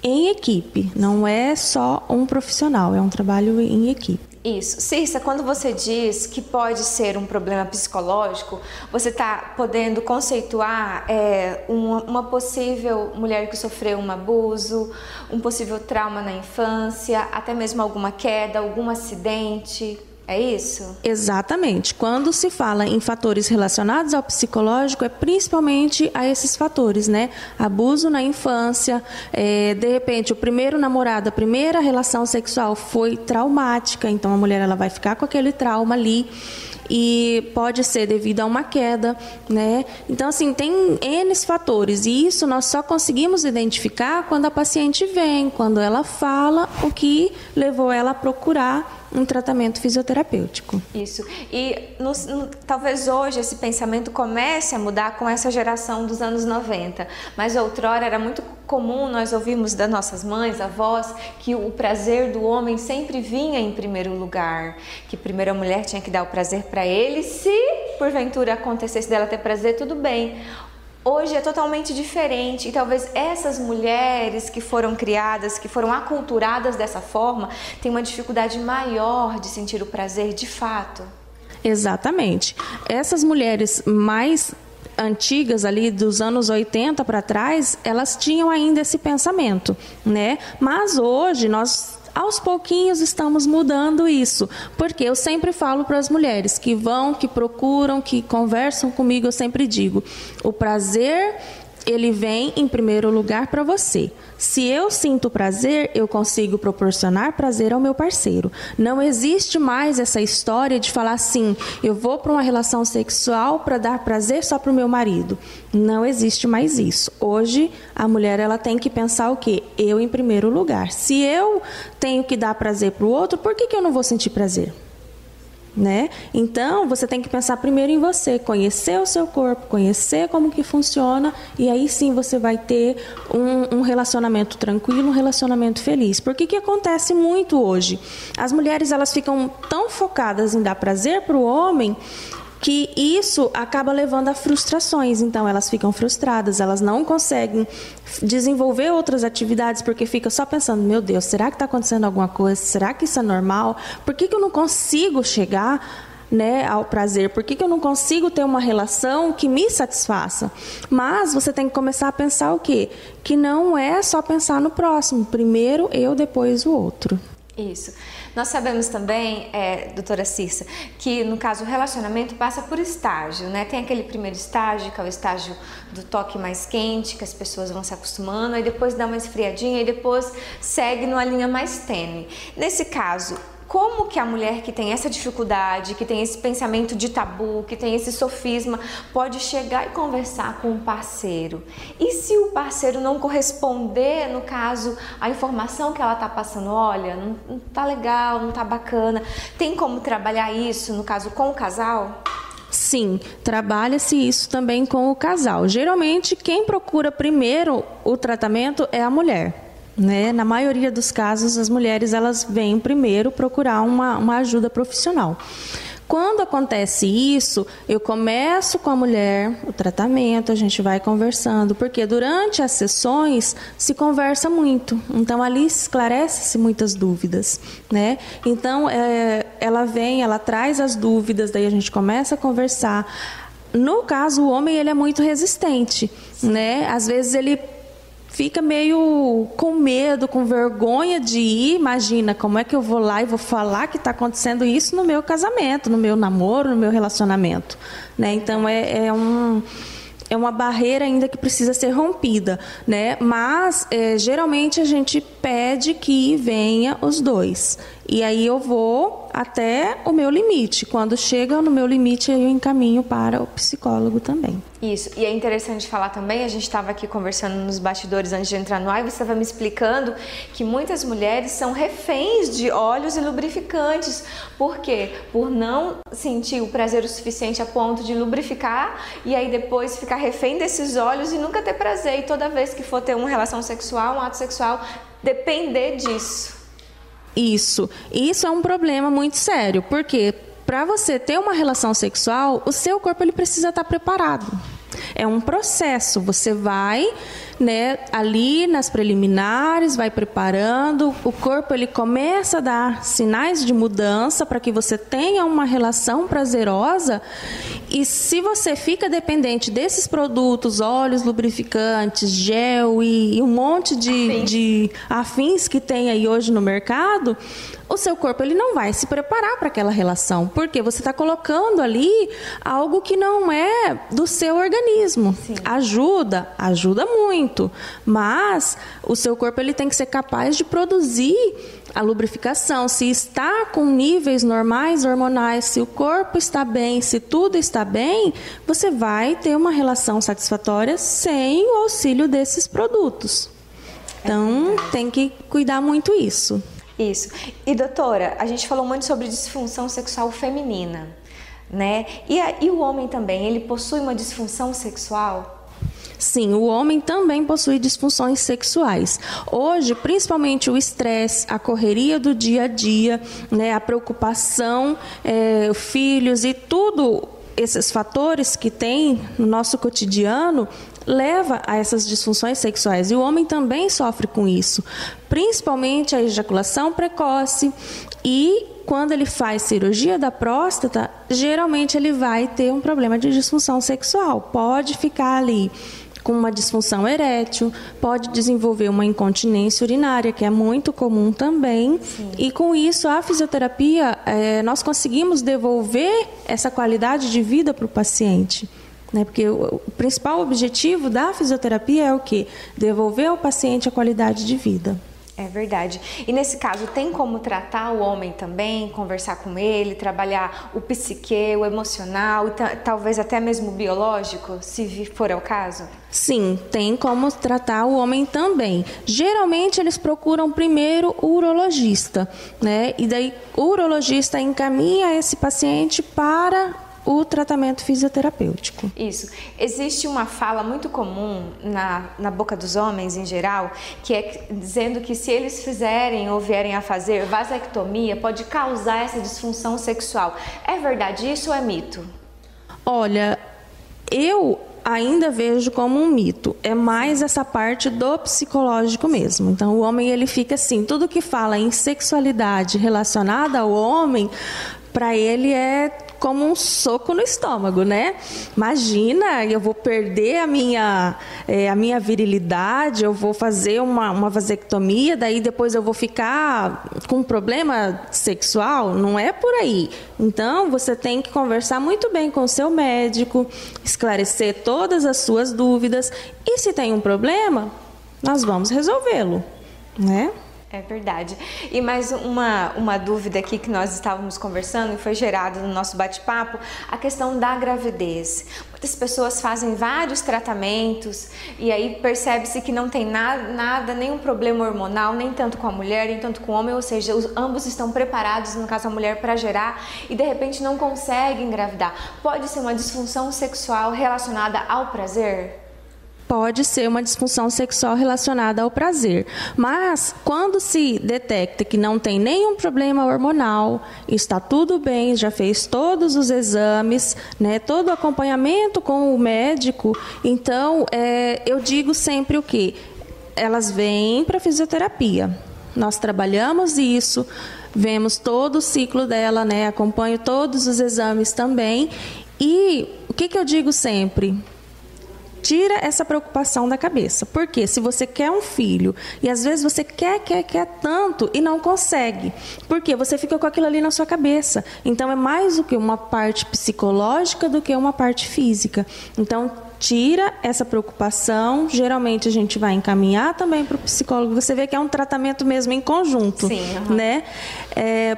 em equipe, não é só um profissional, é um trabalho em equipe. Isso. Cirsa, quando você diz que pode ser um problema psicológico, você está podendo conceituar uma possível mulher que sofreu um abuso, um possível trauma na infância, até mesmo alguma queda, algum acidente... É isso? Exatamente. Quando se fala em fatores relacionados ao psicológico, é principalmente a esses fatores, né? Abuso na infância, de repente o primeiro namorado, a primeira relação sexual foi traumática, então a mulher ela vai ficar com aquele trauma ali. E pode ser devido a uma queda, né? Então, assim, tem N fatores e isso nós só conseguimos identificar quando a paciente vem, quando ela fala o que levou ela a procurar um tratamento fisioterapêutico. Isso. E talvez hoje esse pensamento comece a mudar com essa geração dos anos 90, mas outrora era muito comum nós ouvirmos das nossas mães, avós, que o prazer do homem sempre vinha em primeiro lugar, que primeiro a mulher tinha que dar o prazer para ele, se porventura acontecesse dela ter prazer, tudo bem. Hoje é totalmente diferente e talvez essas mulheres que foram criadas, que foram aculturadas dessa forma, tenham uma dificuldade maior de sentir o prazer de fato. Exatamente. Essas mulheres mais antigas ali dos anos 80 para trás, elas tinham ainda esse pensamento, né? Mas hoje nós aos pouquinhos estamos mudando isso, porque eu sempre falo para as mulheres que vão, que procuram, que conversam comigo, eu sempre digo, o prazer ele vem em primeiro lugar para você. Se eu sinto prazer, eu consigo proporcionar prazer ao meu parceiro. Não existe mais essa história de falar assim, eu vou para uma relação sexual para dar prazer só para o meu marido. Não existe mais isso. Hoje, a mulher ela tem que pensar o quê? Eu em primeiro lugar. Se eu tenho que dar prazer para o outro, por que eu não vou sentir prazer? Né? Então, você tem que pensar primeiro em você, conhecer o seu corpo, conhecer como que funciona e aí sim você vai ter um relacionamento tranquilo, um relacionamento feliz. Porque que acontece muito hoje? As mulheres elas ficam tão focadas em dar prazer para o homem que isso acaba levando a frustrações. Então, elas ficam frustradas, elas não conseguem desenvolver outras atividades porque fica só pensando, meu Deus, será que está acontecendo alguma coisa? Será que isso é normal? Por que eu não consigo chegar, né, ao prazer? Por que eu não consigo ter uma relação que me satisfaça? Mas você tem que começar a pensar o quê? Que não é só pensar no próximo. Primeiro eu, depois o outro. Isso. Nós sabemos também, doutora Cirsa, que no caso o relacionamento passa por estágio, né? Tem aquele primeiro estágio, que é o estágio do toque mais quente, que as pessoas vão se acostumando, aí depois dá uma esfriadinha e depois segue numa linha mais tênue. Nesse caso, como que a mulher que tem essa dificuldade, que tem esse pensamento de tabu, que tem esse sofisma, pode chegar e conversar com um parceiro? E se o parceiro não corresponder, no caso, à informação que ela está passando, olha, não tá legal, não tá bacana, tem como trabalhar isso, no caso, com o casal? Sim, trabalha-se isso também com o casal. Geralmente, quem procura primeiro o tratamento é a mulher. Né? Na maioria dos casos, as mulheres elas vêm primeiro procurar uma ajuda profissional. Quando acontece isso, eu começo com a mulher o tratamento, a gente vai conversando, porque durante as sessões se conversa muito, então ali esclarece-se muitas dúvidas, né? Então, ela vem, ela traz as dúvidas, daí a gente começa a conversar. No caso, o homem ele é muito resistente, né? Às vezes ele fica meio com medo, com vergonha de ir. Imagina, como é que eu vou lá e vou falar que está acontecendo isso no meu casamento, no meu namoro, no meu relacionamento, né? Então, é uma barreira ainda que precisa ser rompida, né? Mas, geralmente, a gente pede que venha os dois. E aí eu vou até o meu limite. Quando chega no meu limite, eu encaminho para o psicólogo também. Isso, e é interessante falar também, a gente estava aqui conversando nos bastidores antes de entrar no ar, e você estava me explicando que muitas mulheres são reféns de óleos e lubrificantes. Por quê? Por não sentir o prazer o suficiente a ponto de lubrificar e aí depois ficar refém desses óleos e nunca ter prazer. E toda vez que for ter uma relação sexual, um ato sexual, depender disso. Isso é um problema muito sério, porque para você ter uma relação sexual, o seu corpo ele precisa estar preparado. É um processo, você vai, né, ali nas preliminares, vai preparando, o corpo ele começa a dar sinais de mudança para que você tenha uma relação prazerosa. E se você fica dependente desses produtos, óleos, lubrificantes, gel e um monte de afins que tem aí hoje no mercado, o seu corpo ele não vai se preparar para aquela relação, porque você está colocando ali algo que não é do seu organismo. Sim. Ajuda muito, mas o seu corpo ele tem que ser capaz de produzir a lubrificação. Se está com níveis normais hormonais, se o corpo está bem, se tudo está bem, você vai ter uma relação satisfatória sem o auxílio desses produtos. Então, tem que cuidar muito isso. Isso. E doutora, a gente falou muito sobre disfunção sexual feminina, né? E o homem também, ele possui uma disfunção sexual? Sim, o homem também possui disfunções sexuais. Hoje, principalmente o estresse, a correria do dia a dia, né, a preocupação, filhos e tudo esses fatores que tem no nosso cotidiano leva a essas disfunções sexuais. E o homem também sofre com isso, principalmente a ejaculação precoce. E quando ele faz cirurgia da próstata, geralmente ele vai ter um problema de disfunção sexual. Pode ficar ali com uma disfunção erétil, pode desenvolver uma incontinência urinária, que é muito comum também. Sim. E com isso, a fisioterapia, nós conseguimos devolver essa qualidade de vida para o paciente. Né? Porque o principal objetivo da fisioterapia é o quê? Devolver ao paciente a qualidade de vida. É verdade. E nesse caso, tem como tratar o homem também, conversar com ele, trabalhar o psique, o emocional, talvez até mesmo o biológico, se for o caso? Sim, tem como tratar o homem também. Geralmente, eles procuram primeiro o urologista, né? E daí o urologista encaminha esse paciente para o tratamento fisioterapêutico. Isso. Existe uma fala muito comum na boca dos homens em geral, que é dizendo que se eles fizerem ou vierem a fazer vasectomia, pode causar essa disfunção sexual. É verdade isso ou é mito? Olha, eu ainda vejo como um mito. É mais essa parte do psicológico mesmo. Então, o homem ele fica assim, tudo que fala em sexualidade relacionada ao homem, para ele é como um soco no estômago, né? Imagina, eu vou perder a minha virilidade, eu vou fazer uma vasectomia, daí depois eu vou ficar com um problema sexual? Não é por aí. Então, você tem que conversar muito bem com o seu médico, esclarecer todas as suas dúvidas, e se tem um problema, nós vamos resolvê-lo, né? É verdade. E mais uma dúvida aqui que nós estávamos conversando e foi gerada no nosso bate-papo, a questão da gravidez. Muitas pessoas fazem vários tratamentos e aí percebe-se que não tem nada, nenhum problema hormonal, nem tanto com a mulher, nem tanto com o homem, ou seja, ambos estão preparados, no caso a mulher, para gerar e de repente não conseguem engravidar. Pode ser uma disfunção sexual relacionada ao prazer? Pode ser uma disfunção sexual relacionada ao prazer, mas quando se detecta que não tem nenhum problema hormonal, está tudo bem, já fez todos os exames, né, todo o acompanhamento com o médico, então eu digo sempre o quê? Elas vêm para fisioterapia, nós trabalhamos isso, vemos todo o ciclo dela, né, acompanho todos os exames também, e o que eu digo sempre? Tira essa preocupação da cabeça. Porque se você quer um filho e às vezes você quer tanto e não consegue. Porque você fica com aquilo ali na sua cabeça. Então é mais do que uma parte psicológica do que uma parte física. Então tira essa preocupação. Geralmente a gente vai encaminhar também para o psicólogo. Você vê que é um tratamento mesmo em conjunto. Sim, né?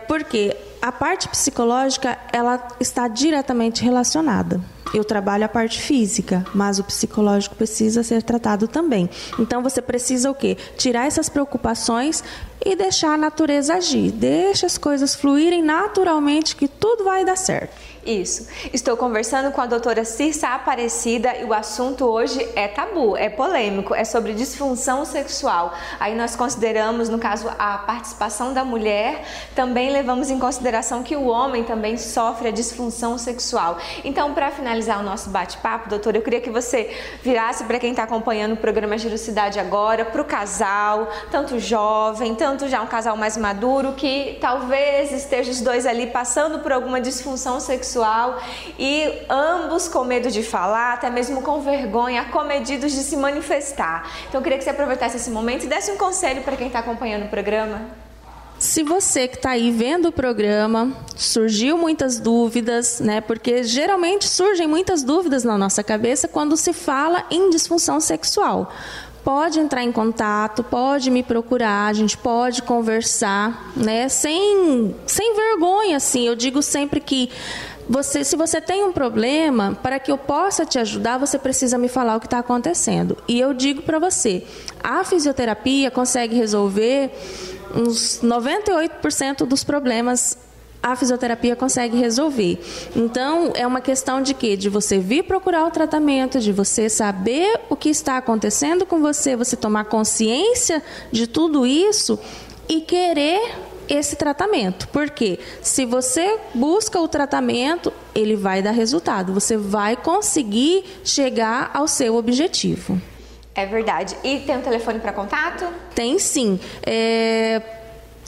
Porque a parte psicológica ela está diretamente relacionada. Eu trabalho a parte física, mas o psicológico precisa ser tratado também. Então, você precisa o quê? Tirar essas preocupações e deixar a natureza agir. Deixa as coisas fluírem naturalmente que tudo vai dar certo. Isso. Estou conversando com a doutora Cirsa Aparecida e o assunto hoje é tabu, é polêmico, é sobre disfunção sexual. Aí nós consideramos, no caso, a participação da mulher, também levamos em consideração que o homem também sofre a disfunção sexual. Então, para finalizar o nosso bate-papo, doutora, eu queria que você virasse para quem está acompanhando o programa Girocidade agora, para o casal, tanto jovem, tanto já um casal mais maduro, que talvez esteja os dois ali passando por alguma disfunção sexual e ambos com medo de falar, até mesmo com vergonha, acomedidos de se manifestar. Então eu queria que você aproveitasse esse momento e desse um conselho para quem está acompanhando o programa. Se você que está aí vendo o programa, surgiu muitas dúvidas, né? Porque geralmente surgem muitas dúvidas na nossa cabeça quando se fala em disfunção sexual. Pode entrar em contato, pode me procurar, a gente pode conversar, né? Sem vergonha, assim. Eu digo sempre que se você tem um problema, para que eu possa te ajudar, você precisa me falar o que está acontecendo. E eu digo para você, a fisioterapia consegue resolver uns 98% dos problemas. A fisioterapia consegue resolver. Então, é uma questão de quê? De você vir procurar o tratamento, de você saber o que está acontecendo com você, você tomar consciência de tudo isso e querer esse tratamento. Porque se você busca o tratamento, ele vai dar resultado. Você vai conseguir chegar ao seu objetivo. É verdade. E tem um telefone para contato? Tem sim.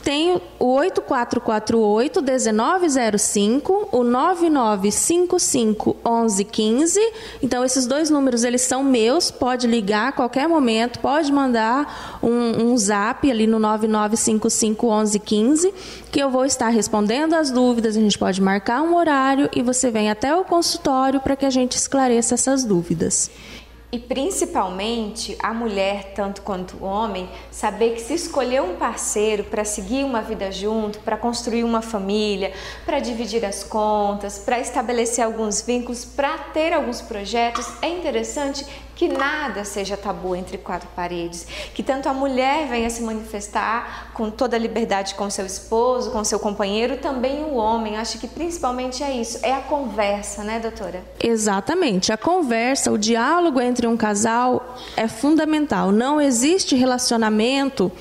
Tem o 8448-1905, o 9955-1115. Então, esses dois números, eles são meus. Pode ligar a qualquer momento, pode mandar um zap ali no 9955-1115, que eu vou estar respondendo as dúvidas. A gente pode marcar um horário e você vem até o consultório para que a gente esclareça essas dúvidas. E principalmente a mulher, tanto quanto o homem, saber que se escolher um parceiro para seguir uma vida junto, para construir uma família, para dividir as contas, para estabelecer alguns vínculos, para ter alguns projetos, é interessante que nada seja tabu entre quatro paredes, que tanto a mulher venha se manifestar com toda a liberdade com seu esposo, com seu companheiro, também o homem. Acho que principalmente é isso, é a conversa, né, doutora? Exatamente, a conversa, o diálogo entre um casal é fundamental. Não existe relacionamento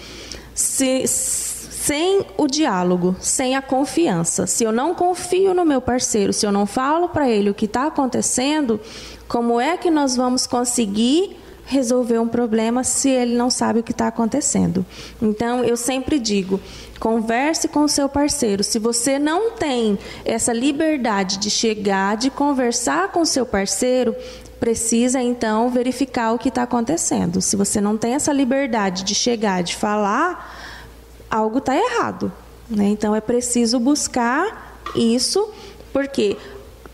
sem o diálogo, sem a confiança. Se eu não confio no meu parceiro, se eu não falo para ele o que está acontecendo, como é que nós vamos conseguir resolver um problema se ele não sabe o que está acontecendo? Então, eu sempre digo, converse com o seu parceiro. Se você não tem essa liberdade de chegar, de conversar com o seu parceiro, precisa, então, verificar o que está acontecendo. Se você não tem essa liberdade de chegar, de falar, algo está errado, né? Então, é preciso buscar isso, porque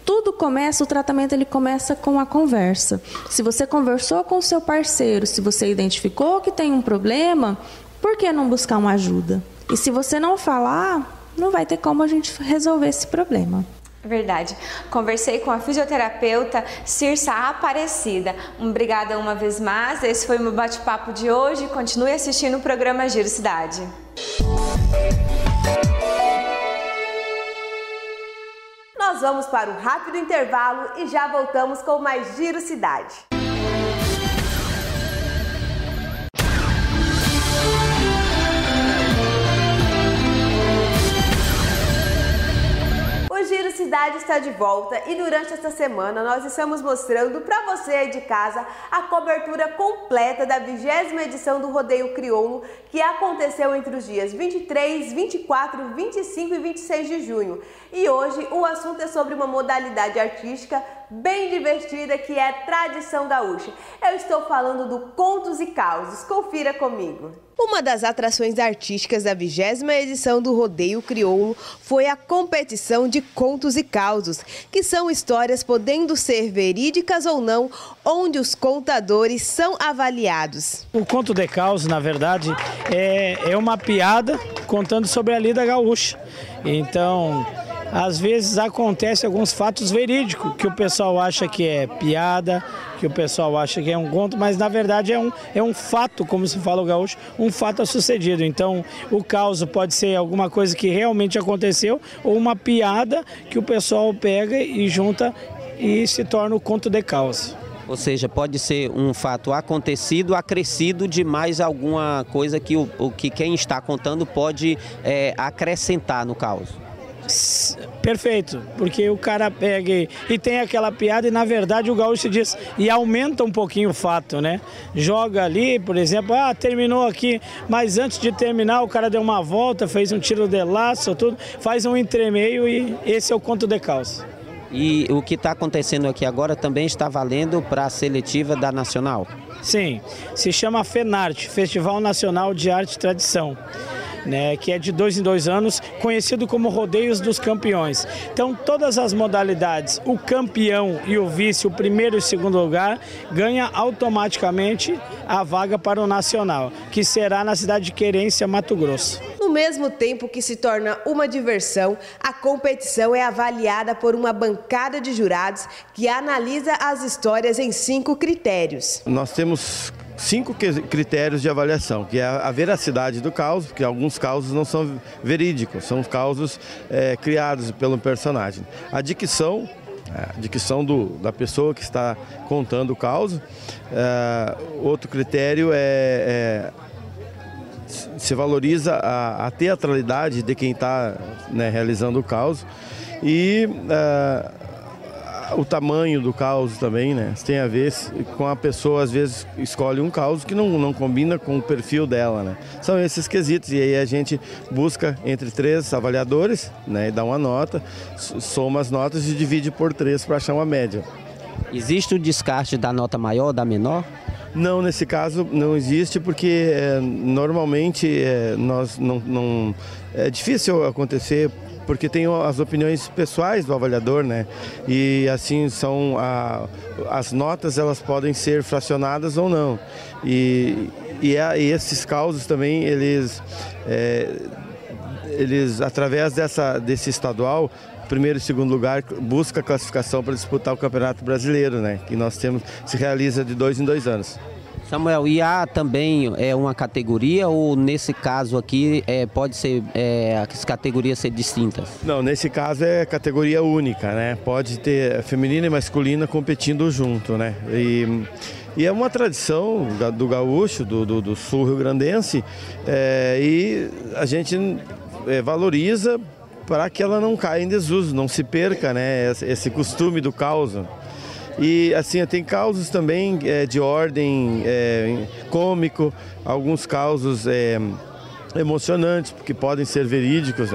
tudo começa, o tratamento ele começa com a conversa. Se você conversou com o seu parceiro, se você identificou que tem um problema, por que não buscar uma ajuda? E se você não falar, não vai ter como a gente resolver esse problema. Verdade. Conversei com a fisioterapeuta Cirsa Aparecida. Obrigada uma vez mais. Esse foi o meu bate-papo de hoje. Continue assistindo o programa Giro Cidade. Nós vamos para um rápido intervalo e já voltamos com mais Giro Cidade. O Giro Cidade está de volta e durante esta semana nós estamos mostrando para você aí de casa a cobertura completa da 20ª edição do Rodeio Crioulo, que aconteceu entre os dias 23, 24, 25 e 26 de junho. E hoje o assunto é sobre uma modalidade artística bem divertida que é a tradição gaúcha. Eu estou falando do Contos e Causos. Confira comigo. Uma das atrações artísticas da 20ª edição do Rodeio Crioulo foi a competição de contos e causos, que são histórias podendo ser verídicas ou não, onde os contadores são avaliados. O conto de causos, na verdade, é uma piada contando sobre a lida gaúcha. Então, às vezes acontece alguns fatos verídicos que o pessoal acha que é piada, que o pessoal acha que é um conto, mas na verdade é um fato, como se fala o gaúcho, um fato sucedido. Então o caos pode ser alguma coisa que realmente aconteceu ou uma piada que o pessoal pega e junta e se torna o conto de caos. Ou seja, pode ser um fato acontecido, acrescido de mais alguma coisa que que quem está contando pode acrescentar no caos. Perfeito, porque o cara pega e tem aquela piada e na verdade o gaúcho diz e aumenta um pouquinho o fato, né? Joga ali, por exemplo, terminou aqui, mas antes de terminar o cara deu uma volta, fez um tiro de laço, tudo, faz um entremeio e esse é o conto de caos. E o que está acontecendo aqui agora também está valendo para a seletiva da Nacional? Sim, se chama FENARTE, Festival Nacional de Arte e Tradição. Que é de 2 em 2 anos, conhecido como Rodeios dos Campeões. Então, todas as modalidades, o campeão e o vice, o primeiro e o segundo lugar, ganha automaticamente a vaga para o Nacional, que será na cidade de Querência, Mato Grosso. No mesmo tempo que se torna uma diversão, a competição é avaliada por uma bancada de jurados que analisa as histórias em 5 critérios. Nós temos 5 critérios de avaliação, que é a veracidade do caos, porque alguns causos não são verídicos, são causos criados pelo personagem. A dicção da pessoa que está contando o caos. Outro critério se valoriza a teatralidade de quem está realizando o caos e o tamanho do caos também, tem a ver com a pessoa, às vezes, escolhe um caos que não combina com o perfil dela, São esses quesitos, e aí a gente busca entre 3 avaliadores, e dá uma nota, soma as notas e divide por 3 para achar uma média. Existe o descarte da nota maior ou da menor? Não, nesse caso não existe, porque normalmente é difícil acontecer, porque tem as opiniões pessoais do avaliador, E assim são as notas, elas podem ser fracionadas ou não. E esses causos também, eles através desse estadual, primeiro e segundo lugar, busca a classificação para disputar o Campeonato Brasileiro, Que nós temos, se realiza de 2 em 2 anos. Samuel, e há também uma categoria ou nesse caso aqui pode ser as categorias ser distintas? Não, nesse caso é categoria única, Pode ter feminina e masculina competindo junto, E é uma tradição do gaúcho, do sul rio-grandense, e a gente valoriza para que ela não caia em desuso, não se perca, esse costume do caos. E assim, tem causos também de ordem cômico, alguns causos emocionantes, porque podem ser verídicos,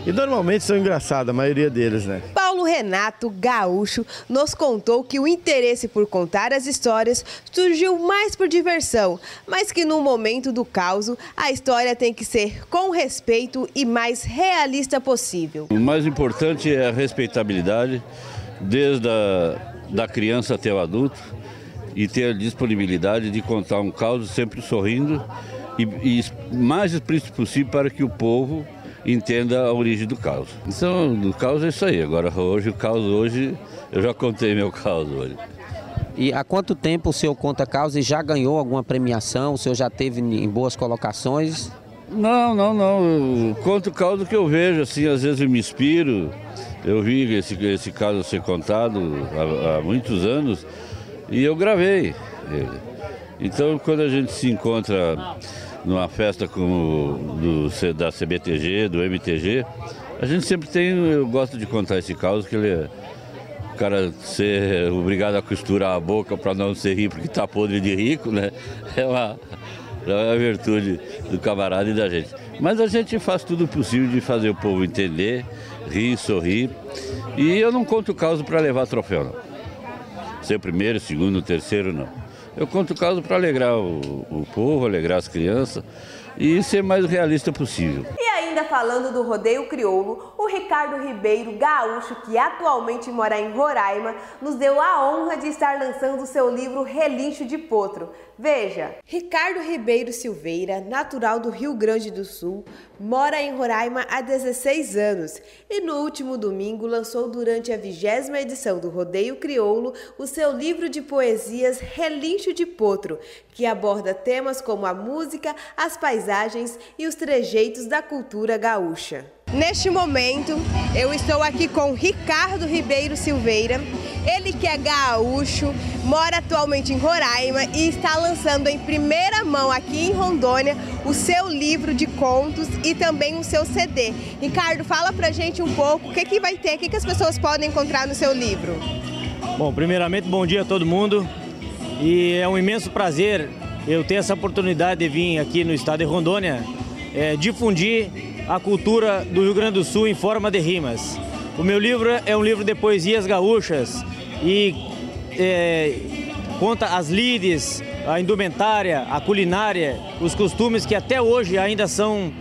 E normalmente são engraçados, a maioria deles, Paulo Renato, gaúcho, nos contou que o interesse por contar as histórias surgiu mais por diversão, mas que no momento do caos, a história tem que ser com respeito e mais realista possível. O mais importante é a respeitabilidade, desde da criança até o adulto, e ter a disponibilidade de contar um caos sempre sorrindo e mais explícito possível para que o povo entenda a origem do caos. Então, do caos é isso aí. Agora, hoje, o caos hoje, eu já contei meu caos hoje. E há quanto tempo o senhor conta caos e já ganhou alguma premiação? O senhor já teve em boas colocações? Não. Eu conto o caos que eu vejo, assim, às vezes eu me inspiro. Eu vi esse caso ser contado há muitos anos e eu gravei ele. Então, quando a gente se encontra numa festa como da CBTG, do MTG, a gente sempre eu gosto de contar esse caso, que ele o cara ser obrigado a costurar a boca para não ser rico porque está podre de rico, né? É uma virtude do camarada e da gente. Mas a gente faz tudo possível de fazer o povo entender, rir, sorrir. E eu não conto o caso para levar troféu, não. Ser o primeiro, segundo, terceiro, não. Eu conto o caso para alegrar o povo, alegrar as crianças e ser mais realista possível. E ainda falando do rodeio crioulo, o Ricardo Ribeiro, gaúcho que atualmente mora em Roraima, nos deu a honra de estar lançando seu livro Relincho de Potro. Veja, Ricardo Ribeiro Silveira, natural do Rio Grande do Sul, mora em Roraima há 16 anos e no último domingo lançou durante a 20ª edição do Rodeio Crioulo o seu livro de poesias Relincho de Potro, que aborda temas como a música, as paisagens e os trejeitos da cultura gaúcha. Neste momento, eu estou aqui com Ricardo Ribeiro Silveira, ele que é gaúcho, mora atualmente em Roraima e está lançando em primeira mão aqui em Rondônia o seu livro de contos e também o seu CD. Ricardo, fala pra gente um pouco o que vai ter, o que as pessoas podem encontrar no seu livro. Bom, primeiramente, bom dia a todo mundo e é um imenso prazer eu ter essa oportunidade de vir aqui no estado de Rondônia difundir a cultura do Rio Grande do Sul em forma de rimas. O meu livro é um livro de poesias gaúchas e conta as lides, a indumentária, a culinária, os costumes que até hoje ainda são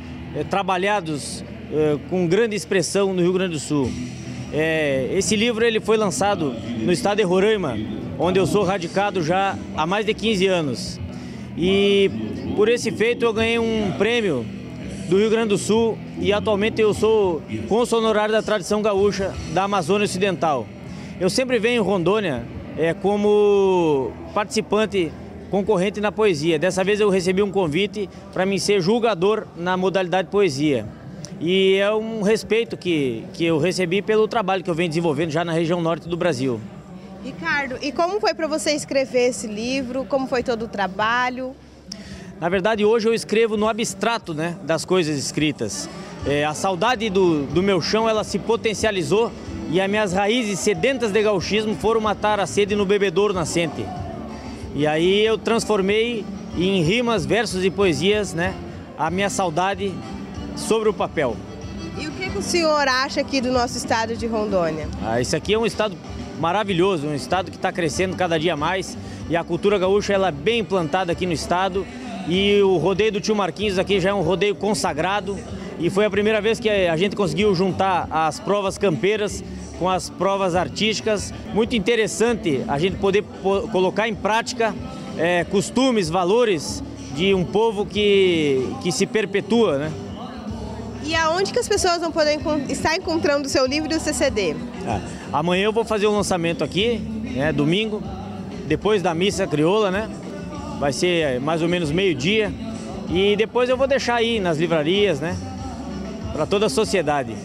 trabalhados com grande expressão no Rio Grande do Sul. Esse livro ele foi lançado no estado de Roraima, onde eu sou radicado já há mais de 15 anos. E por esse feito eu ganhei um prêmio do Rio Grande do Sul e atualmente eu sou cônsul honorário da tradição gaúcha da Amazônia Ocidental. Eu sempre venho em Rondônia como participante concorrente na poesia. Dessa vez eu recebi um convite para mim ser julgador na modalidade poesia. E é um respeito que eu recebi pelo trabalho que eu venho desenvolvendo já na região norte do Brasil. Ricardo, e como foi para você escrever esse livro? Como foi todo o trabalho? Na verdade, hoje eu escrevo no abstrato, né, das coisas escritas. A saudade do meu chão, ela se potencializou e as minhas raízes sedentas de gauchismo foram matar a sede no bebedouro nascente. E aí eu transformei em rimas, versos e poesias, né, a minha saudade sobre o papel. E o que o senhor acha aqui do nosso estado de Rondônia? Esse aqui é um estado maravilhoso, um estado que está crescendo cada dia mais e a cultura gaúcha ela é bem implantada aqui no estado. E o rodeio do Tio Marquinhos aqui já é um rodeio consagrado e foi a primeira vez que a gente conseguiu juntar as provas campeiras com as provas artísticas. Muito interessante a gente poder colocar em prática costumes, valores de um povo que se perpetua, né? E aonde que as pessoas vão poder estar encontrando o seu livro e o seu CD? Amanhã eu vou fazer o lançamento aqui, né, domingo, depois da missa crioula, né? Vai ser mais ou menos meio-dia e depois eu vou deixar aí nas livrarias, né, para toda a sociedade.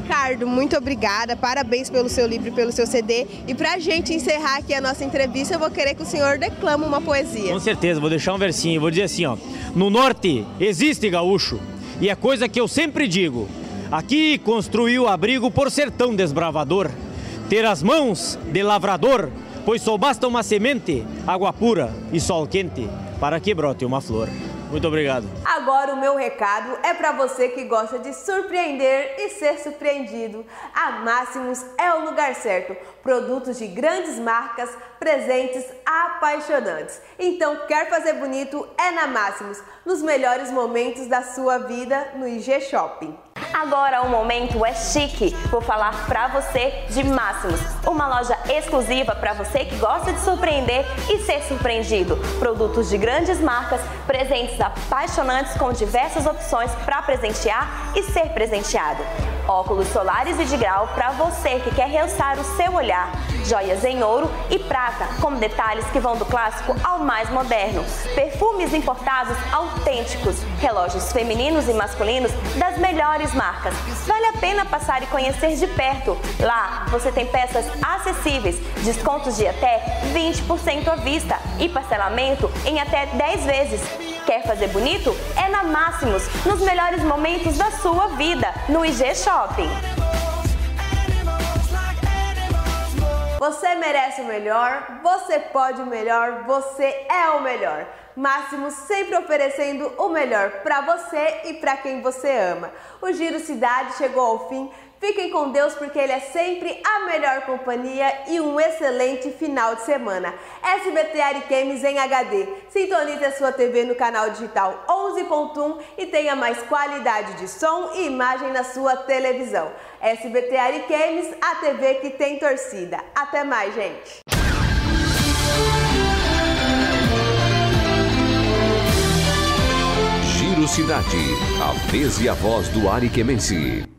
Ricardo, muito obrigada, parabéns pelo seu livro e pelo seu CD. E para a gente encerrar aqui a nossa entrevista, eu vou querer que o senhor declame uma poesia. Com certeza, vou deixar um versinho, vou dizer assim, ó. No norte existe gaúcho e é coisa que eu sempre digo. Aqui construiu abrigo por ser tão desbravador, ter as mãos de lavrador, pois só basta uma semente, água pura e sol quente para que brote uma flor. Muito obrigado. Agora o meu recado é para você que gosta de surpreender e ser surpreendido. A Máximos é o lugar certo. Produtos de grandes marcas, presentes apaixonantes. Então, quer fazer bonito? É na Máximos, nos melhores momentos da sua vida no IG Shopping. Agora o momento é chique. Vou falar pra você de Máximos, uma loja exclusiva para você que gosta de surpreender e ser surpreendido. Produtos de grandes marcas, presentes apaixonantes com diversas opções para presentear e ser presenteado. Óculos solares e de grau para você que quer realçar o seu olhar. Joias em ouro e prata, com detalhes que vão do clássico ao mais moderno. Perfumes importados autênticos. Relógios femininos e masculinos das melhores marcas. Vale a pena passar e conhecer de perto. Lá você tem peças acessíveis, descontos de até 20% à vista e parcelamento em até 10 vezes. Quer fazer bonito? É na Máximos, nos melhores momentos da sua vida, no IG Shopping. Você merece o melhor, você pode o melhor, você é o melhor. Máximos sempre oferecendo o melhor para você e para quem você ama. O Giro Cidade chegou ao fim. Fiquem com Deus porque Ele é sempre a melhor companhia e um excelente final de semana. SBT Ariquemes em HD. Sintonize a sua TV no canal digital 11.1 e tenha mais qualidade de som e imagem na sua televisão. SBT Ariquemes, a TV que tem torcida. Até mais, gente! Giro Cidade, a vez e a voz do ariquemense.